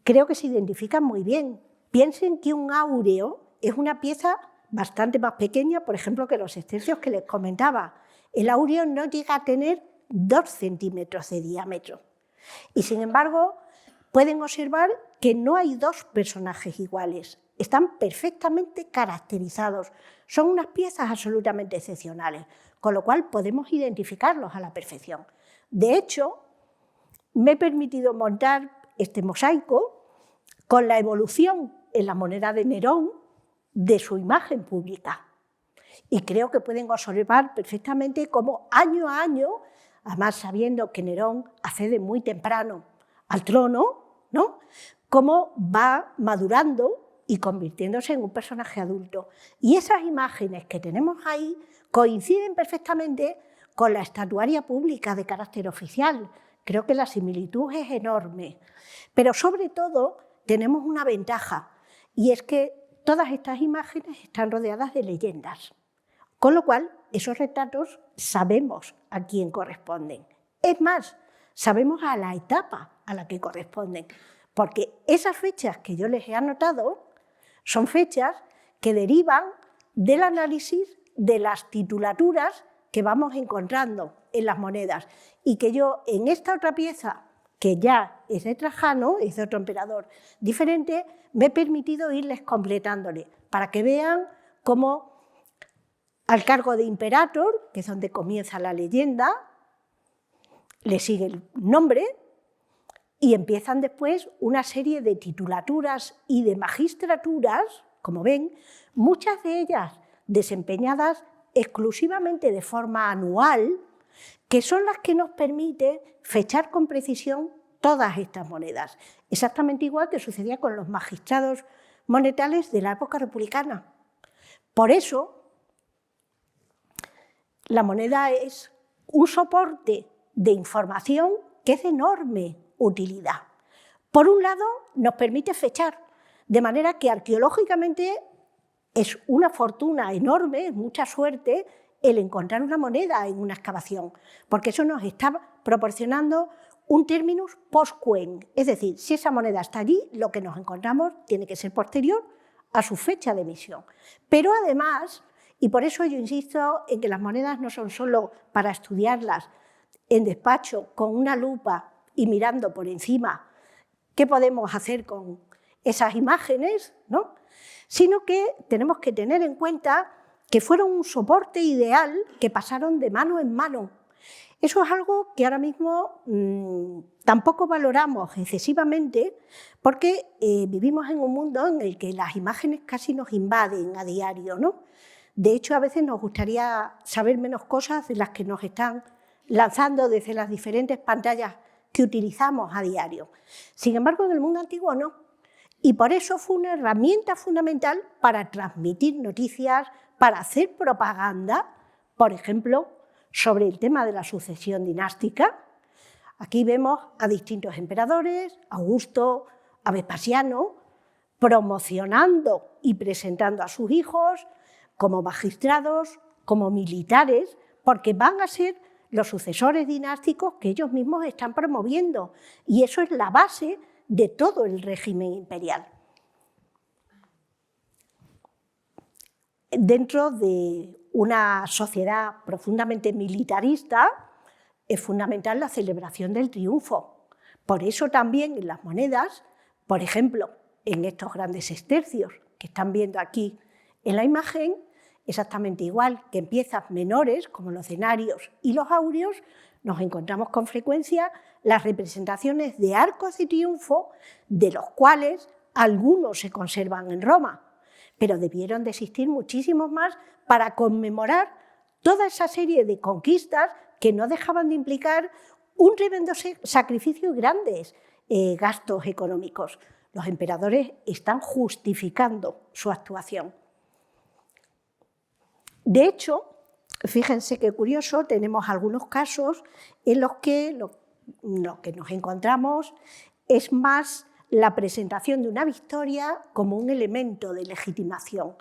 Speaker 1: Creo que se identifican muy bien. Piensen que un áureo es una pieza bastante más pequeña, por ejemplo, que los sextercios que les comentaba. El áureo no llega a tener 2 centímetros de diámetro. Y sin embargo, pueden observar que no hay dos personajes iguales. Están perfectamente caracterizados. Son unas piezas absolutamente excepcionales, con lo cual podemos identificarlos a la perfección. De hecho, me he permitido montar este mosaico con la evolución en la moneda de Nerón de su imagen pública. Y creo que pueden observar perfectamente cómo año a año, además sabiendo que Nerón accede muy temprano al trono, ¿no?, cómo va madurando y convirtiéndose en un personaje adulto. Y esas imágenes que tenemos ahí coinciden perfectamente con la estatuaria pública de carácter oficial. Creo que la similitud es enorme. Pero sobre todo tenemos una ventaja, y es que todas estas imágenes están rodeadas de leyendas. Con lo cual, esos retratos sabemos a quién corresponden. Es más, sabemos a la etapa a la que corresponden, porque esas fechas que yo les he anotado son fechas que derivan del análisis de las titulaturas que vamos encontrando en las monedas y que yo en esta otra pieza, que ya es de Trajano, es de otro emperador diferente, me he permitido irles completándole para que vean cómo al cargo de imperator, que es donde comienza la leyenda, le sigue el nombre y empiezan después una serie de titulaturas y de magistraturas, como ven, muchas de ellas desempeñadas exclusivamente de forma anual, que son las que nos permiten fechar con precisión todas estas monedas. Exactamente igual que sucedía con los magistrados monetales de la época republicana. Por eso, la moneda es un soporte de información que es de enorme utilidad. Por un lado, nos permite fechar, de manera que arqueológicamente es una fortuna enorme, es mucha suerte el encontrar una moneda en una excavación, porque eso nos está proporcionando un terminus post quem, es decir, si esa moneda está allí, lo que nos encontramos tiene que ser posterior a su fecha de emisión. Pero además, y por eso yo insisto en que las monedas no son solo para estudiarlas en despacho con una lupa y mirando por encima qué podemos hacer con esas imágenes, ¿no?, sino que tenemos que tener en cuenta que fueron un soporte ideal que pasaron de mano en mano. Eso es algo que ahora mismo tampoco valoramos excesivamente porque vivimos en un mundo en el que las imágenes casi nos invaden a diario, ¿no? De hecho, a veces nos gustaría saber menos cosas de las que nos están lanzando desde las diferentes pantallas que utilizamos a diario. Sin embargo, en el mundo antiguo no. Y por eso fue una herramienta fundamental para transmitir noticias, para hacer propaganda, por ejemplo, sobre el tema de la sucesión dinástica. Aquí vemos a distintos emperadores, Augusto, a Vespasiano, promocionando y presentando a sus hijos como magistrados, como militares, porque van a ser los sucesores dinásticos que ellos mismos están promoviendo. Y eso es la base de todo el régimen imperial. Dentro de una sociedad profundamente militarista, es fundamental la celebración del triunfo. Por eso también en las monedas, por ejemplo, en estos grandes sextercios que están viendo aquí en la imagen, exactamente igual que en piezas menores como los denarios y los áureos, nos encontramos con frecuencia las representaciones de arcos de triunfo, de los cuales algunos se conservan en Roma, pero debieron de existir muchísimos más para conmemorar toda esa serie de conquistas que no dejaban de implicar un tremendo sacrificio y grandes gastos económicos. Los emperadores están justificando su actuación. De hecho, fíjense qué curioso, tenemos algunos casos en los que lo que nos encontramos es más la presentación de una victoria como un elemento de legitimación.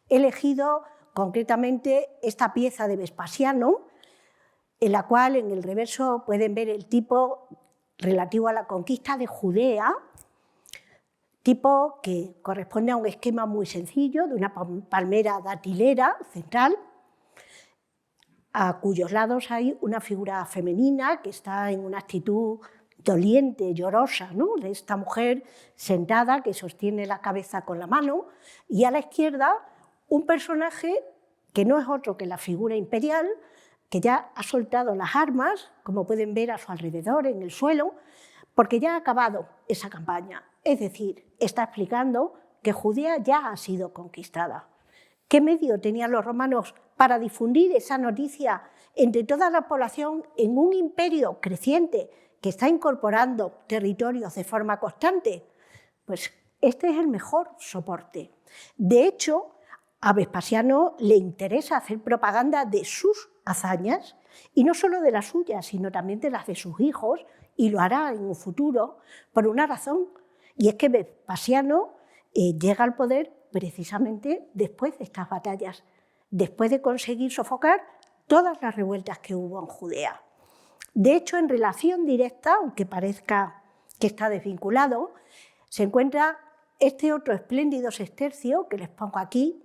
Speaker 1: He elegido concretamente esta pieza de Vespasiano, en la cual en el reverso pueden ver el tipo relativo a la conquista de Judea, tipo que corresponde a un esquema muy sencillo de una palmera datilera central, a cuyos lados hay una figura femenina que está en una actitud doliente, llorosa, ¿no?, de esta mujer sentada que sostiene la cabeza con la mano, y a la izquierda un personaje que no es otro que la figura imperial, que ya ha soltado las armas, como pueden ver a su alrededor en el suelo, porque ya ha acabado esa campaña. Es decir, está explicando que Judea ya ha sido conquistada. ¿Qué medio tenían los romanos para difundir esa noticia entre toda la población en un imperio creciente que está incorporando territorios de forma constante? Pues este es el mejor soporte. De hecho, a Vespasiano le interesa hacer propaganda de sus hazañas, y no solo de las suyas, sino también de las de sus hijos, y lo hará en un futuro por una razón, y es que Vespasiano llega al poder precisamente después de estas batallas, después de conseguir sofocar todas las revueltas que hubo en Judea. De hecho, en relación directa, aunque parezca que está desvinculado, se encuentra este otro espléndido sextercio que les pongo aquí.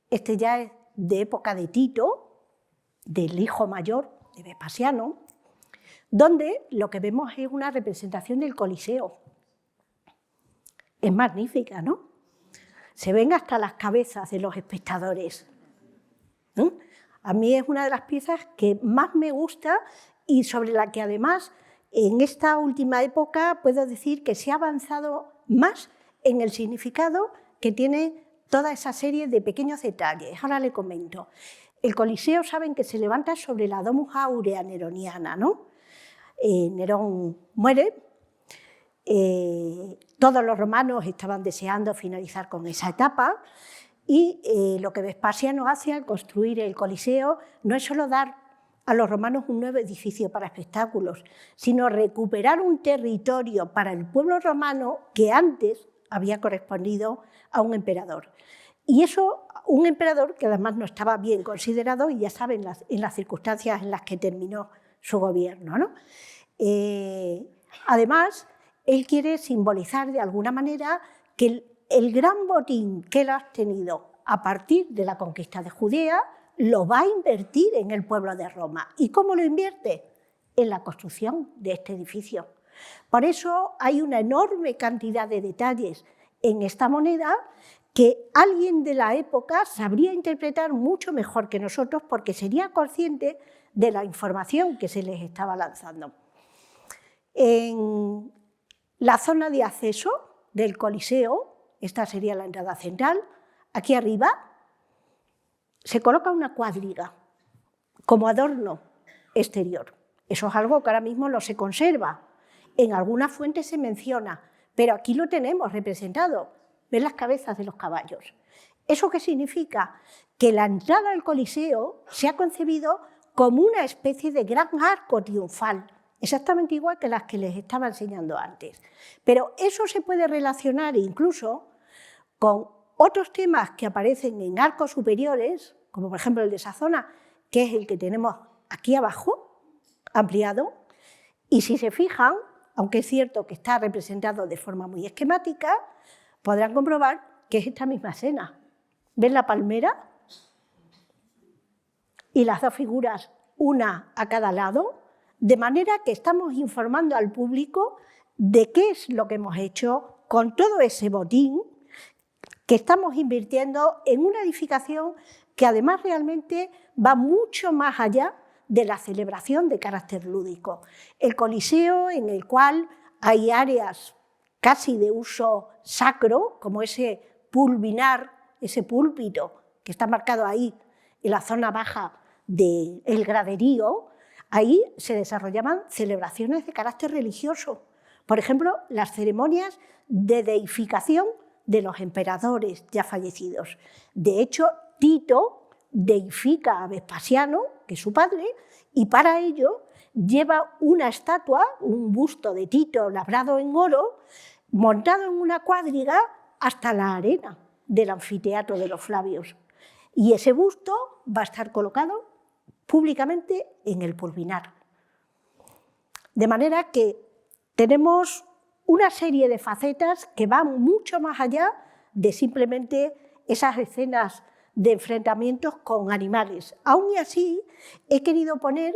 Speaker 1: Este ya es de época de Tito, del hijo mayor de Vespasiano, donde lo que vemos es una representación del Coliseo. Es magnífica, ¿no? Se ven hasta las cabezas de los espectadores. A mí es una de las piezas que más me gusta y sobre la que además en esta última época puedo decir que se ha avanzado más en el significado que tiene toda esa serie de pequeños detalles. Ahora le comento. El Coliseo, saben que se levanta sobre la Domus Aurea neroniana, ¿no? Nerón muere. Todos los romanos estaban deseando finalizar con esa etapa, y lo que Vespasiano hace al construir el Coliseo no es solo dar a los romanos un nuevo edificio para espectáculos, sino recuperar un territorio para el pueblo romano que antes había correspondido a un emperador. Y eso, un emperador que además no estaba bien considerado, y ya saben en las circunstancias en las que terminó su gobierno, ¿no? Además, él quiere simbolizar de alguna manera que el gran botín que él ha obtenido a partir de la conquista de Judea lo va a invertir en el pueblo de Roma. ¿Y cómo lo invierte? En la construcción de este edificio. Por eso hay una enorme cantidad de detalles en esta moneda que alguien de la época sabría interpretar mucho mejor que nosotros, porque sería consciente de la información que se les estaba lanzando. En la zona de acceso del Coliseo, esta sería la entrada central, aquí arriba se coloca una cuadriga como adorno exterior. Eso es algo que ahora mismo no se conserva. En algunas fuentes se menciona, pero aquí lo tenemos representado. ¿Ven las cabezas de los caballos? ¿Eso qué significa? Que la entrada al Coliseo se ha concebido como una especie de gran arco triunfal, exactamente igual que las que les estaba enseñando antes. Pero eso se puede relacionar incluso con otros temas que aparecen en arcos superiores, como por ejemplo el de esa zona, que es el que tenemos aquí abajo, ampliado, y si se fijan, aunque es cierto que está representado de forma muy esquemática, podrán comprobar que es esta misma escena. ¿Ven la palmera? Y las dos figuras, una a cada lado, de manera que estamos informando al público de qué es lo que hemos hecho con todo ese botín que estamos invirtiendo en una edificación que además realmente va mucho más allá de la celebración de carácter lúdico. El Coliseo, en el cual hay áreas casi de uso sacro, como ese pulvinar, ese púlpito que está marcado ahí en la zona baja del graderío, ahí se desarrollaban celebraciones de carácter religioso. Por ejemplo, las ceremonias de deificación de los emperadores ya fallecidos. De hecho, Tito deifica a Vespasiano, que es su padre, y para ello lleva una estatua, un busto de Tito labrado en oro, montado en una cuadriga hasta la arena del anfiteatro de los Flavios. Y ese busto va a estar colocado públicamente en el Pulvinar. De manera que tenemos una serie de facetas que van mucho más allá de simplemente esas escenas de enfrentamientos con animales. Aún y así, he querido poner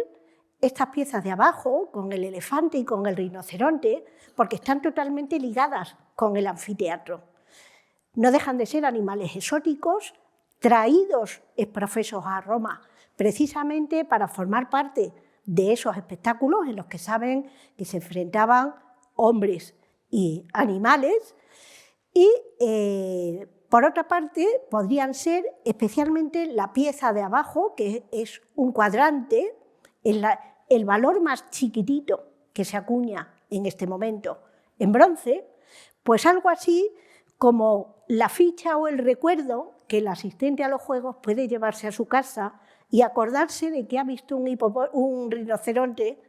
Speaker 1: estas piezas de abajo, con el elefante y con el rinoceronte, porque están totalmente ligadas con el anfiteatro. No dejan de ser animales exóticos, traídos exprofesos a Roma, precisamente para formar parte de esos espectáculos en los que saben que se enfrentaban hombres y animales. Y, por otra parte, podrían ser especialmente la pieza de abajo, que es un cuadrante, el valor más chiquitito que se acuña en este momento en bronce, pues algo así como la ficha o el recuerdo que el asistente a los juegos puede llevarse a su casa y acordarse de que ha visto un rinoceronte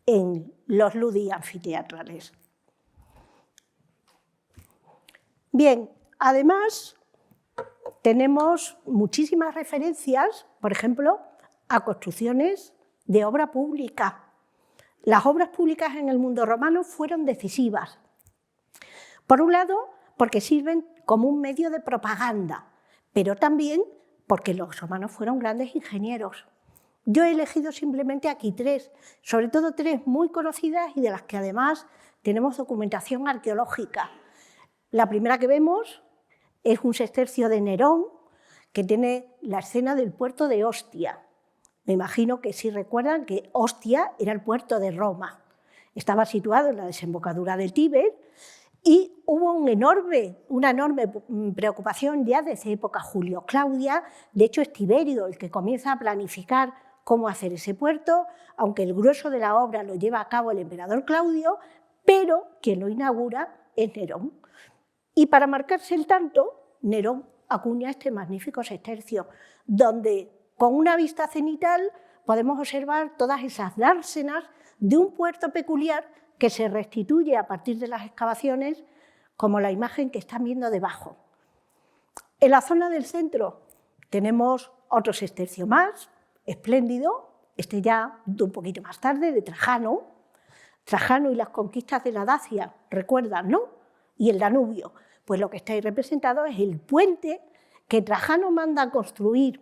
Speaker 1: en los ludi anfiteatrales. Bien, además tenemos muchísimas referencias, por ejemplo, a construcciones de obra pública. Las obras públicas en el mundo romano fueron decisivas. Por un lado, porque sirven como un medio de propaganda, pero también porque los romanos fueron grandes ingenieros. Yo he elegido simplemente aquí tres, sobre todo tres muy conocidas y de las que además tenemos documentación arqueológica. La primera que vemos es un sextercio de Nerón, que tiene la escena del puerto de Ostia. Me imagino que sí recuerdan que Ostia era el puerto de Roma. Estaba situado en la desembocadura del Tíber y hubo una enorme preocupación ya desde época Julio-Claudia. De hecho, es Tiberio el que comienza a planificar cómo hacer ese puerto, aunque el grueso de la obra lo lleva a cabo el emperador Claudio, pero quien lo inaugura es Nerón. Y para marcarse el tanto, Nerón acuña este magnífico sextercio, donde con una vista cenital podemos observar todas esas dársenas de un puerto peculiar que se restituye a partir de las excavaciones, como la imagen que están viendo debajo. En la zona del centro tenemos otro sextercio más, espléndido, este ya de un poquito más tarde, de Trajano. Trajano y las conquistas de la Dacia, recuerdan, ¿no? Y el Danubio. Pues lo que está ahí representado es el puente que Trajano manda a construir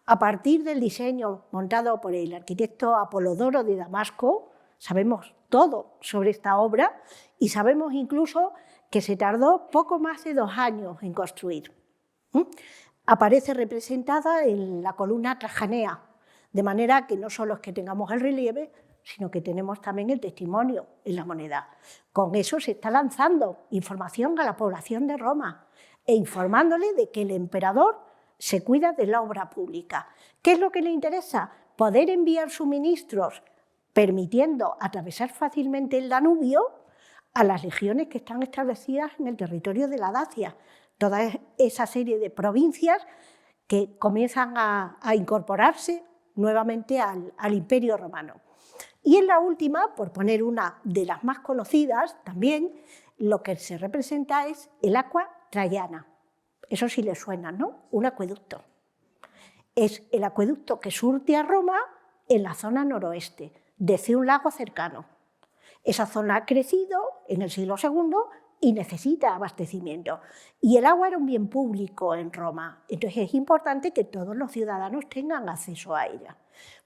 Speaker 1: a partir del diseño montado por el arquitecto Apolodoro de Damasco. Sabemos todo sobre esta obra y sabemos incluso que se tardó poco más de 2 años en construir. Aparece representada en la columna trajanea, de manera que no solo es que tengamos el relieve, sino que tenemos también el testimonio en la moneda. Con eso se está lanzando información a la población de Roma e informándole de que el emperador se cuida de la obra pública. ¿Qué es lo que le interesa? Poder enviar suministros permitiendo atravesar fácilmente el Danubio a las legiones que están establecidas en el territorio de la Dacia, toda esa serie de provincias que comienzan a incorporarse nuevamente al Imperio Romano. Y en la última, por poner una de las más conocidas también, lo que se representa es el Aqua Traiana. Eso sí le suena, ¿no? Un acueducto. Es el acueducto que surte a Roma en la zona noroeste, desde un lago cercano. Esa zona ha crecido en el siglo II y necesita abastecimiento. Y el agua era un bien público en Roma, entonces es importante que todos los ciudadanos tengan acceso a ella.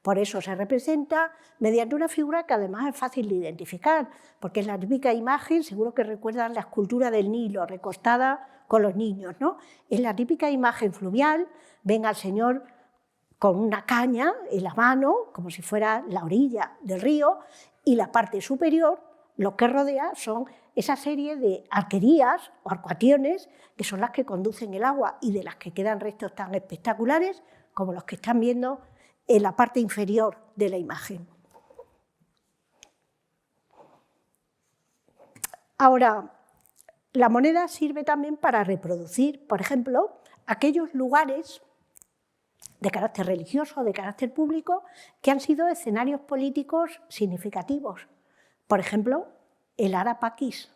Speaker 1: Por eso se representa mediante una figura que además es fácil de identificar, porque es la típica imagen, seguro que recuerdan la escultura del Nilo recostada con los niños, ¿no? Es la típica imagen fluvial, ven al Señor con una caña en la mano, como si fuera la orilla del río, y la parte superior, lo que rodea, son esa serie de arquerías o arcuationes que son las que conducen el agua y de las que quedan restos tan espectaculares como los que están viendo en la parte inferior de la imagen. Ahora, la moneda sirve también para reproducir, por ejemplo, aquellos lugares de carácter religioso, de carácter público, que han sido escenarios políticos significativos. Por ejemplo, el Ara-Paquis,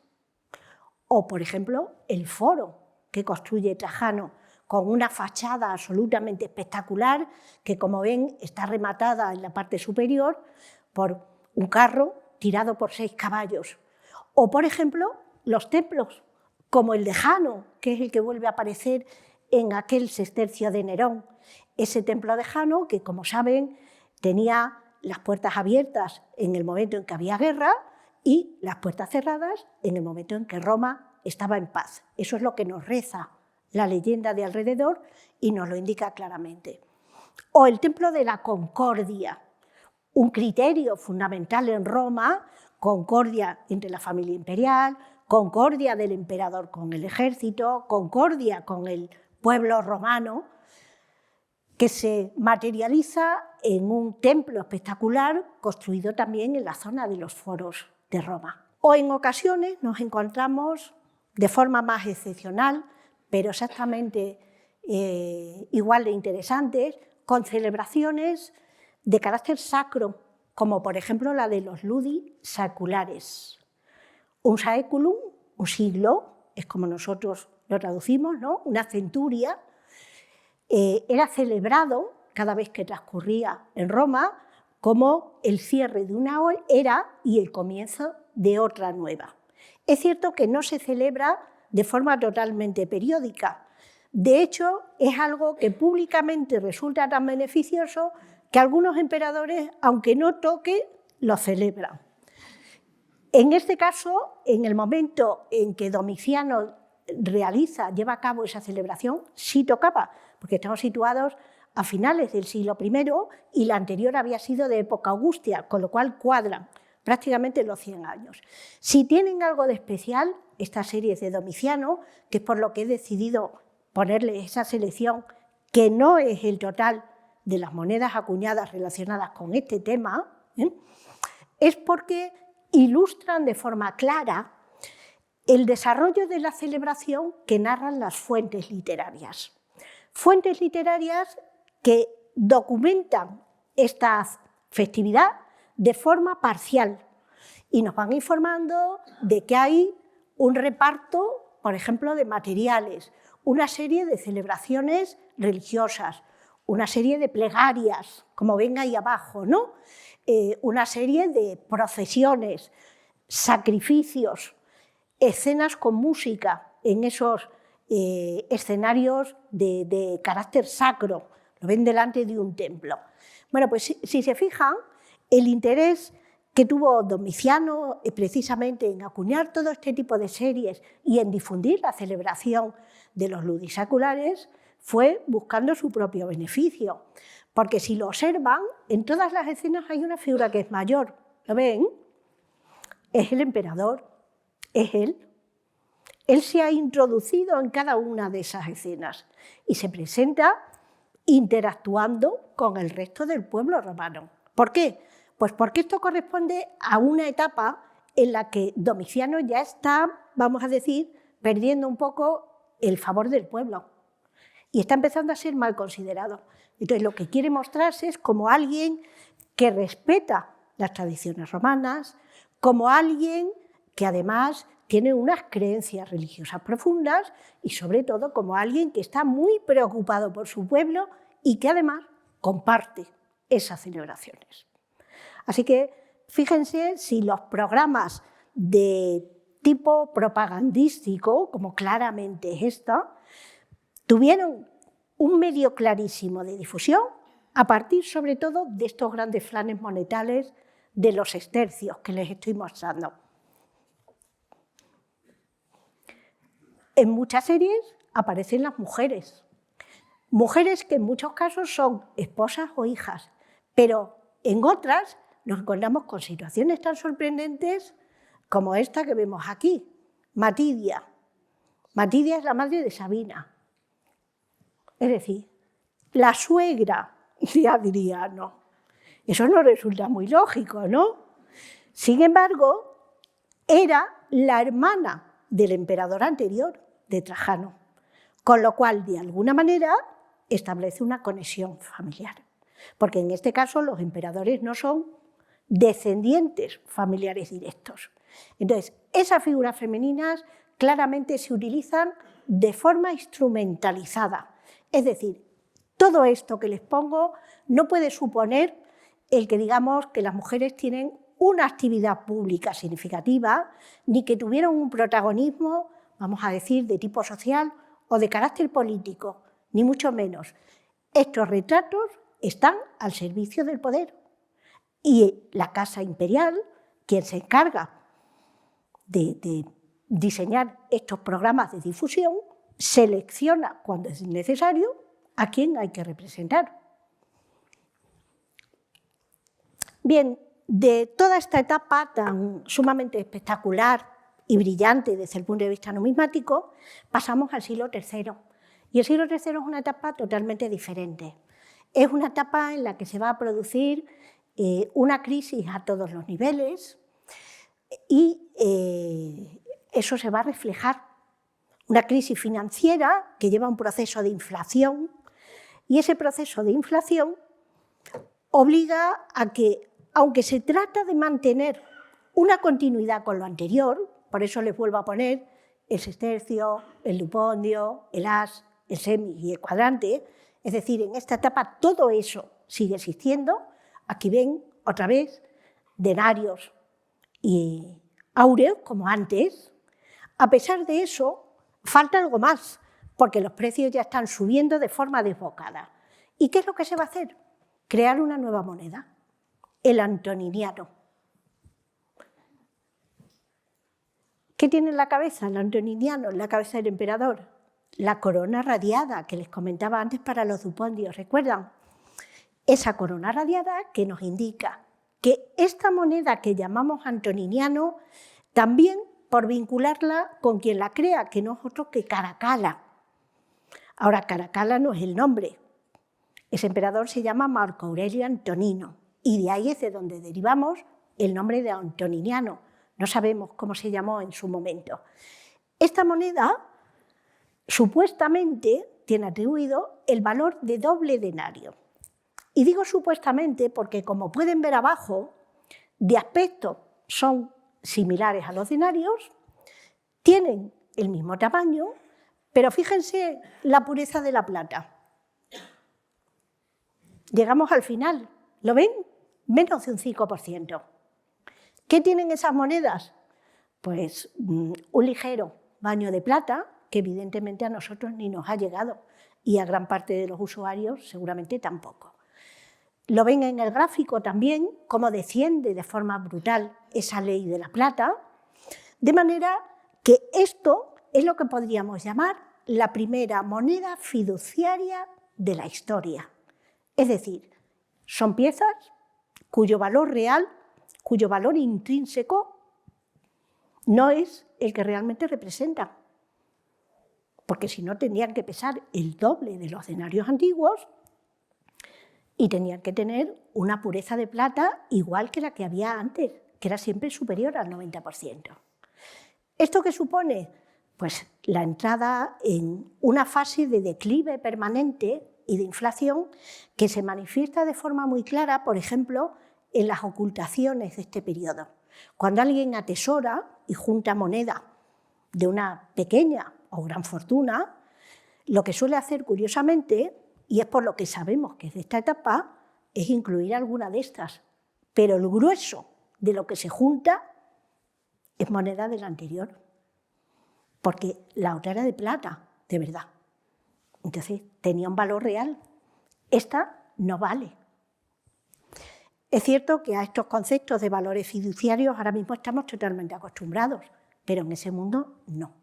Speaker 1: o por ejemplo, el foro que construye Trajano, con una fachada absolutamente espectacular que, como ven, está rematada en la parte superior por un carro tirado por 6 caballos. O, por ejemplo, los templos, como el de Jano, que es el que vuelve a aparecer en aquel sextercio de Nerón. Ese templo de Jano que, como saben, tenía las puertas abiertas en el momento en que había guerra y las puertas cerradas en el momento en que Roma estaba en paz. Eso es lo que nos reza la leyenda de alrededor y nos lo indica claramente. O el templo de la Concordia, un criterio fundamental en Roma, concordia entre la familia imperial, concordia del emperador con el ejército, concordia con el pueblo romano, que se materializa en un templo espectacular construido también en la zona de los foros de Roma. O en ocasiones nos encontramos de forma más excepcional, pero exactamente igual de interesantes, con celebraciones de carácter sacro, como por ejemplo la de los ludi saculares. Un saeculum, un siglo, es como nosotros lo traducimos, ¿no? Una centuria, era celebrado cada vez que transcurría en Roma como el cierre de una era y el comienzo de otra nueva. Es cierto que no se celebra de forma totalmente periódica. De hecho, es algo que públicamente resulta tan beneficioso que algunos emperadores, aunque no toque, lo celebran. En este caso, en el momento en que Domiciano lleva a cabo esa celebración, sí tocaba, porque estamos situados a finales del siglo I y la anterior había sido de época augustia, con lo cual cuadran prácticamente los 100 años. Si tienen algo de especial, esta serie de Domiciano, que es por lo que he decidido ponerle esa selección, que no es el total de las monedas acuñadas relacionadas con este tema, es porque ilustran de forma clara el desarrollo de la celebración que narran las fuentes literarias. Fuentes literarias que documentan esta festividad de forma parcial y nos van informando de que hay un reparto, por ejemplo, de materiales, una serie de celebraciones religiosas, una serie de plegarias, como ven ahí abajo, ¿no? Una serie de procesiones, sacrificios, escenas con música en esos escenarios de carácter sacro, lo ven delante de un templo. Bueno, pues si se fijan, el interés que tuvo Domiciano precisamente en acuñar todo este tipo de series y en difundir la celebración de los ludisaculares fue buscando su propio beneficio. Porque si lo observan, en todas las escenas hay una figura que es mayor. ¿Lo ven? Es el emperador, es él. Él se ha introducido en cada una de esas escenas y se presenta interactuando con el resto del pueblo romano. ¿Por qué? Pues porque esto corresponde a una etapa en la que Domiciano ya está, vamos a decir, perdiendo un poco el favor del pueblo y está empezando a ser mal considerado. Entonces, lo que quiere mostrarse es como alguien que respeta las tradiciones romanas, como alguien que además tiene unas creencias religiosas profundas y sobre todo como alguien que está muy preocupado por su pueblo y que además comparte esas celebraciones. Así que fíjense si los programas de tipo propagandístico, como claramente es esta, tuvieron un medio clarísimo de difusión a partir sobre todo de estos grandes flanes monetales de los sextercios que les estoy mostrando. En muchas series aparecen las mujeres, mujeres que en muchos casos son esposas o hijas, pero en otras nos encontramos con situaciones tan sorprendentes como esta que vemos aquí, Matidia. Matidia es la madre de Sabina, es decir, la suegra de Adriano. Eso no resulta muy lógico, ¿no? Sin embargo, era la hermana del emperador anterior, de Trajano, con lo cual, de alguna manera, establece una conexión familiar, porque en este caso los emperadores no son descendientes familiares directos. Entonces, esas figuras femeninas claramente se utilizan de forma instrumentalizada. Es decir, todo esto que les pongo no puede suponer el que digamos que las mujeres tienen una actividad pública significativa, ni que tuvieron un protagonismo, vamos a decir, de tipo social o de carácter político, ni mucho menos. Estos retratos están al servicio del poder y la Casa Imperial, quien se encarga de diseñar estos programas de difusión, selecciona cuando es necesario a quién hay que representar. Bien, de toda esta etapa tan sumamente espectacular y brillante desde el punto de vista numismático, pasamos al siglo III. Y el siglo III es una etapa totalmente diferente. Es una etapa en la que se va a producir una crisis a todos los niveles y eso se va a reflejar. Una crisis financiera que lleva a un proceso de inflación y ese proceso de inflación obliga a que, aunque se trata de mantener una continuidad con lo anterior, por eso les vuelvo a poner el sextercio, el dupondio, el as, el semis y el cuadrante, es decir, en esta etapa todo eso sigue existiendo. Aquí ven otra vez denarios y áureos como antes. A pesar de eso, falta algo más, porque los precios ya están subiendo de forma desbocada. ¿Y qué es lo que se va a hacer? Crear una nueva moneda, el antoniniano. ¿Qué tiene en la cabeza el antoniniano, en la cabeza del emperador? La corona radiada que les comentaba antes para los dupondios, ¿recuerdan? Esa corona radiada que nos indica que esta moneda que llamamos antoniniano, también por vincularla con quien la crea, que no es otro que Caracalla. Ahora, Caracalla no es el nombre. Ese emperador se llama Marco Aurelio Antonino y de ahí es de donde derivamos el nombre de antoniniano. No sabemos cómo se llamó en su momento. Esta moneda supuestamente tiene atribuido el valor de doble denario. Y digo supuestamente porque, como pueden ver abajo, de aspecto son similares a los denarios, tienen el mismo tamaño, pero fíjense la pureza de la plata. Llegamos al final, ¿lo ven? Menos de un 5%. ¿Qué tienen esas monedas? Pues un ligero baño de plata, que evidentemente a nosotros ni nos ha llegado y a gran parte de los usuarios seguramente tampoco. Lo ven en el gráfico también, cómo desciende de forma brutal esa ley de la plata, de manera que esto es lo que podríamos llamar la primera moneda fiduciaria de la historia. Es decir, son piezas cuyo valor real, cuyo valor intrínseco no es el que realmente representan, porque si no tendrían que pesar el doble de los denarios antiguos y tenían que tener una pureza de plata igual que la que había antes, que era siempre superior al 90%. ¿Esto qué supone? Pues la entrada en una fase de declive permanente y de inflación que se manifiesta de forma muy clara, por ejemplo, en las ocultaciones de este periodo. Cuando alguien atesora y junta moneda de una pequeña o gran fortuna, lo que suele hacer curiosamente, y es por lo que sabemos que es de esta etapa, es incluir alguna de estas. Pero el grueso de lo que se junta es moneda del anterior, porque la otra era de plata, de verdad. Entonces tenía un valor real. Esta no vale. Es cierto que a estos conceptos de valores fiduciarios ahora mismo estamos totalmente acostumbrados, pero en ese mundo no.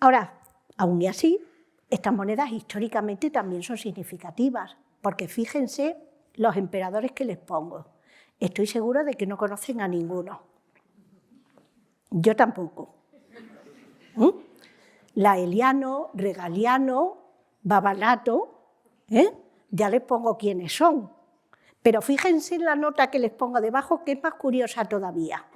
Speaker 1: Ahora, aún y así, estas monedas históricamente también son significativas, porque fíjense los emperadores que les pongo. Estoy segura de que no conocen a ninguno. Yo tampoco. Laeliano, Regaliano, Babalato, ya les pongo quiénes son. Pero fíjense en la nota que les pongo debajo, que es más curiosa todavía.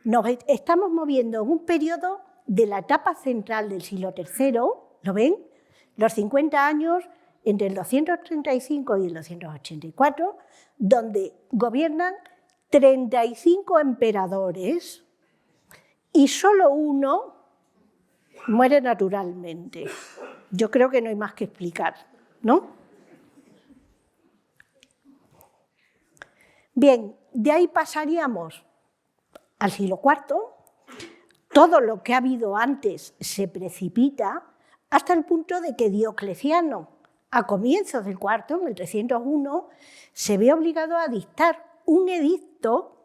Speaker 1: Nos estamos moviendo en un periodo de la etapa central del siglo III, ¿lo ven? Los 50 años entre el 235 y el 284, donde gobiernan 35 emperadores y solo uno muere naturalmente. Yo creo que no hay más que explicar, ¿no? Bien, de ahí pasaríamos al siglo IV. Todo lo que ha habido antes se precipita hasta el punto de que Diocleciano, a comienzos del IV, en el 301, se ve obligado a dictar un edicto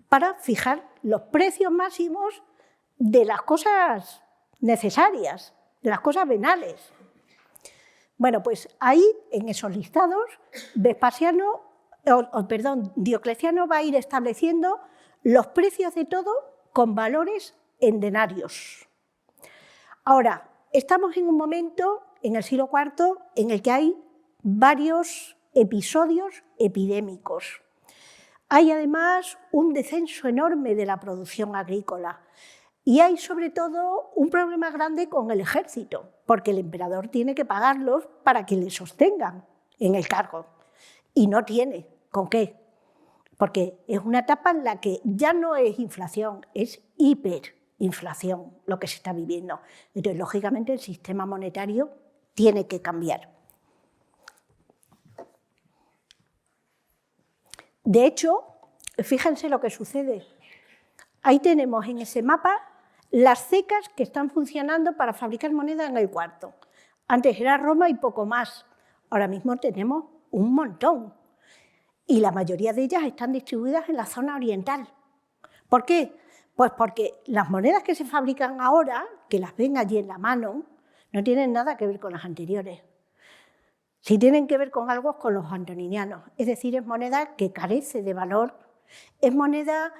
Speaker 1: para fijar los precios máximos de las cosas necesarias, de las cosas venales. Bueno, pues ahí, en esos listados, Diocleciano va a ir estableciendo los precios de todo con valores en denarios. Ahora, estamos en un momento, en el siglo IV, en el que hay varios episodios epidémicos. Hay además un descenso enorme de la producción agrícola y hay sobre todo un problema grande con el ejército, porque el emperador tiene que pagarlos para que le sostengan en el cargo y no tiene con qué, porque es una etapa en la que ya no es inflación, es hiperinflación lo que se está viviendo. Entonces, lógicamente, el sistema monetario tiene que cambiar. De hecho, fíjense lo que sucede. Ahí tenemos en ese mapa las cecas que están funcionando para fabricar moneda en el IV. Antes era Roma y poco más. Ahora mismo tenemos un montón. Y la mayoría de ellas están distribuidas en la zona oriental. ¿Por qué? Pues porque las monedas que se fabrican ahora, que las ven allí en la mano, no tienen nada que ver con las anteriores. Si tienen que ver con algo, es con los antoninianos. Es decir, es moneda que carece de valor, es moneda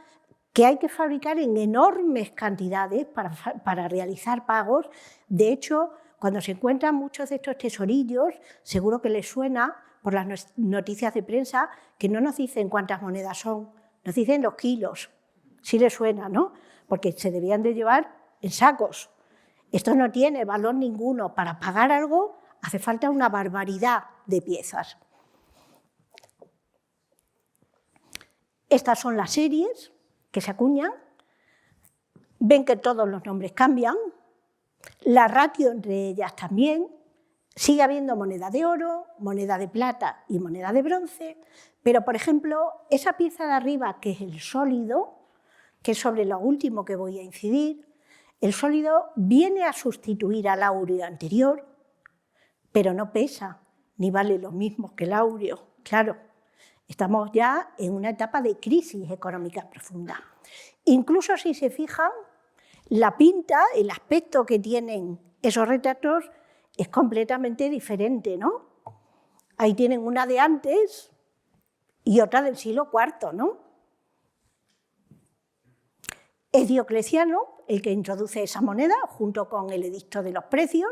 Speaker 1: que hay que fabricar en enormes cantidades para realizar pagos. De hecho, cuando se encuentran muchos de estos tesorillos, seguro que les suena por las noticias de prensa que no nos dicen cuántas monedas son, nos dicen los kilos. Sí les suena, ¿no? Porque se debían de llevar en sacos. Esto no tiene valor ninguno. Para pagar algo hace falta una barbaridad de piezas. Estas son las series que se acuñan. Ven que todos los nombres cambian. La ratio entre ellas también. Sigue habiendo moneda de oro, moneda de plata y moneda de bronce, pero, por ejemplo, esa pieza de arriba, que es el sólido, que es sobre lo último que voy a incidir, el sólido viene a sustituir al áureo anterior, pero no pesa, ni vale lo mismo que el áureo. Claro, estamos ya en una etapa de crisis económica profunda. Incluso si se fijan, la pinta, el aspecto que tienen esos retratos es completamente diferente, ¿no? Ahí tienen una de antes y otra del siglo IV, ¿no? Es Diocleciano el que introduce esa moneda junto con el edicto de los precios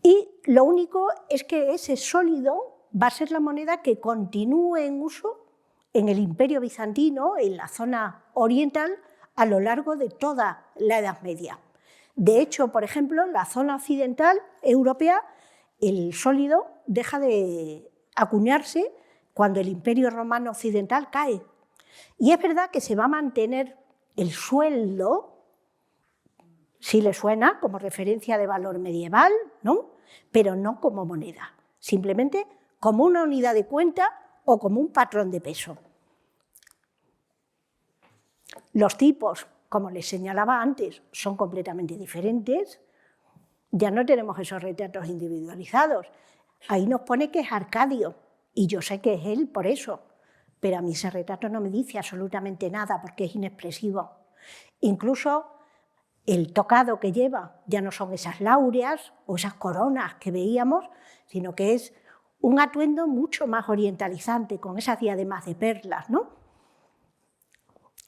Speaker 1: y lo único es que ese sólido va a ser la moneda que continúe en uso en el Imperio Bizantino, en la zona oriental, a lo largo de toda la Edad Media. De hecho, por ejemplo, en la zona occidental europea, el sólido deja de acuñarse cuando el Imperio Romano Occidental cae. Y es verdad que se va a mantener el sueldo, si le suena, como referencia de valor medieval, ¿no? Pero no como moneda, simplemente como una unidad de cuenta o como un patrón de peso. Los tipos, como les señalaba antes, son completamente diferentes. Ya no tenemos esos retratos individualizados. Ahí nos pone que es Arcadio, y yo sé que es él por eso, pero a mí ese retrato no me dice absolutamente nada porque es inexpresivo. Incluso el tocado que lleva ya no son esas láureas o esas coronas que veíamos, sino que es un atuendo mucho más orientalizante, con esas diademas de perlas, ¿no?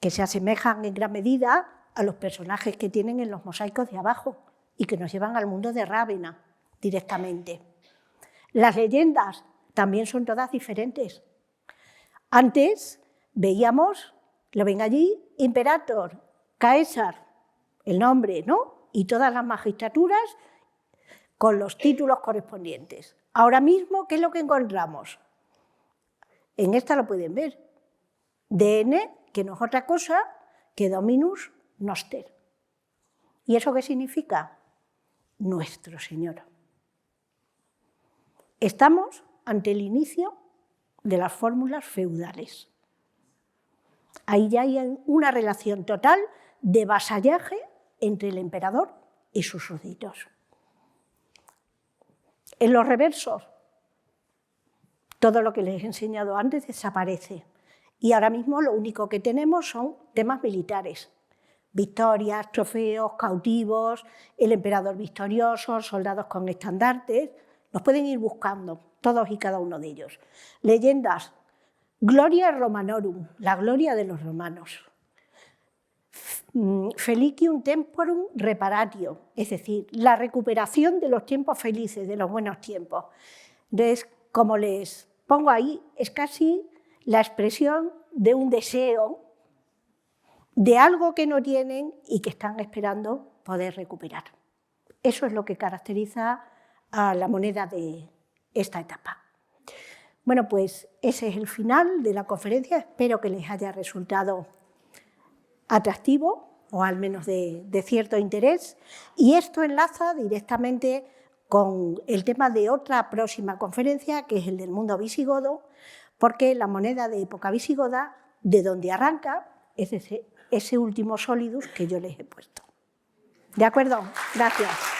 Speaker 1: Que se asemejan en gran medida a los personajes que tienen en los mosaicos de abajo y que nos llevan al mundo de Rávena directamente. Las leyendas también son todas diferentes. Antes veíamos, lo ven allí, Imperator, Caesar, el nombre, ¿no? Y todas las magistraturas con los títulos correspondientes. Ahora mismo, ¿qué es lo que encontramos? En esta lo pueden ver. DN, que no es otra cosa que Dominus Noster. ¿Y eso qué significa? Nuestro Señor. Estamos ante el inicio de las fórmulas feudales. Ahí ya hay una relación total de vasallaje entre el emperador y sus súbditos. En los reversos, todo lo que les he enseñado antes desaparece. Y ahora mismo lo único que tenemos son temas militares. Victorias, trofeos, cautivos, el emperador victorioso, soldados con estandartes. Los pueden ir buscando, todos y cada uno de ellos. Leyendas. Gloria Romanorum, la gloria de los romanos. Felicium temporum reparatio, es decir, la recuperación de los tiempos felices, de los buenos tiempos. Entonces, como les pongo ahí, es casi la expresión de un deseo de algo que no tienen y que están esperando poder recuperar. Eso es lo que caracteriza a la moneda de esta etapa. Bueno, pues ese es el final de la conferencia. Espero que les haya resultado atractivo o al menos de cierto interés. Y esto enlaza directamente con el tema de otra próxima conferencia, que es el del mundo visigodo, porque la moneda de época visigoda, de donde arranca, es ese último solidus que yo les he puesto. ¿De acuerdo? Gracias.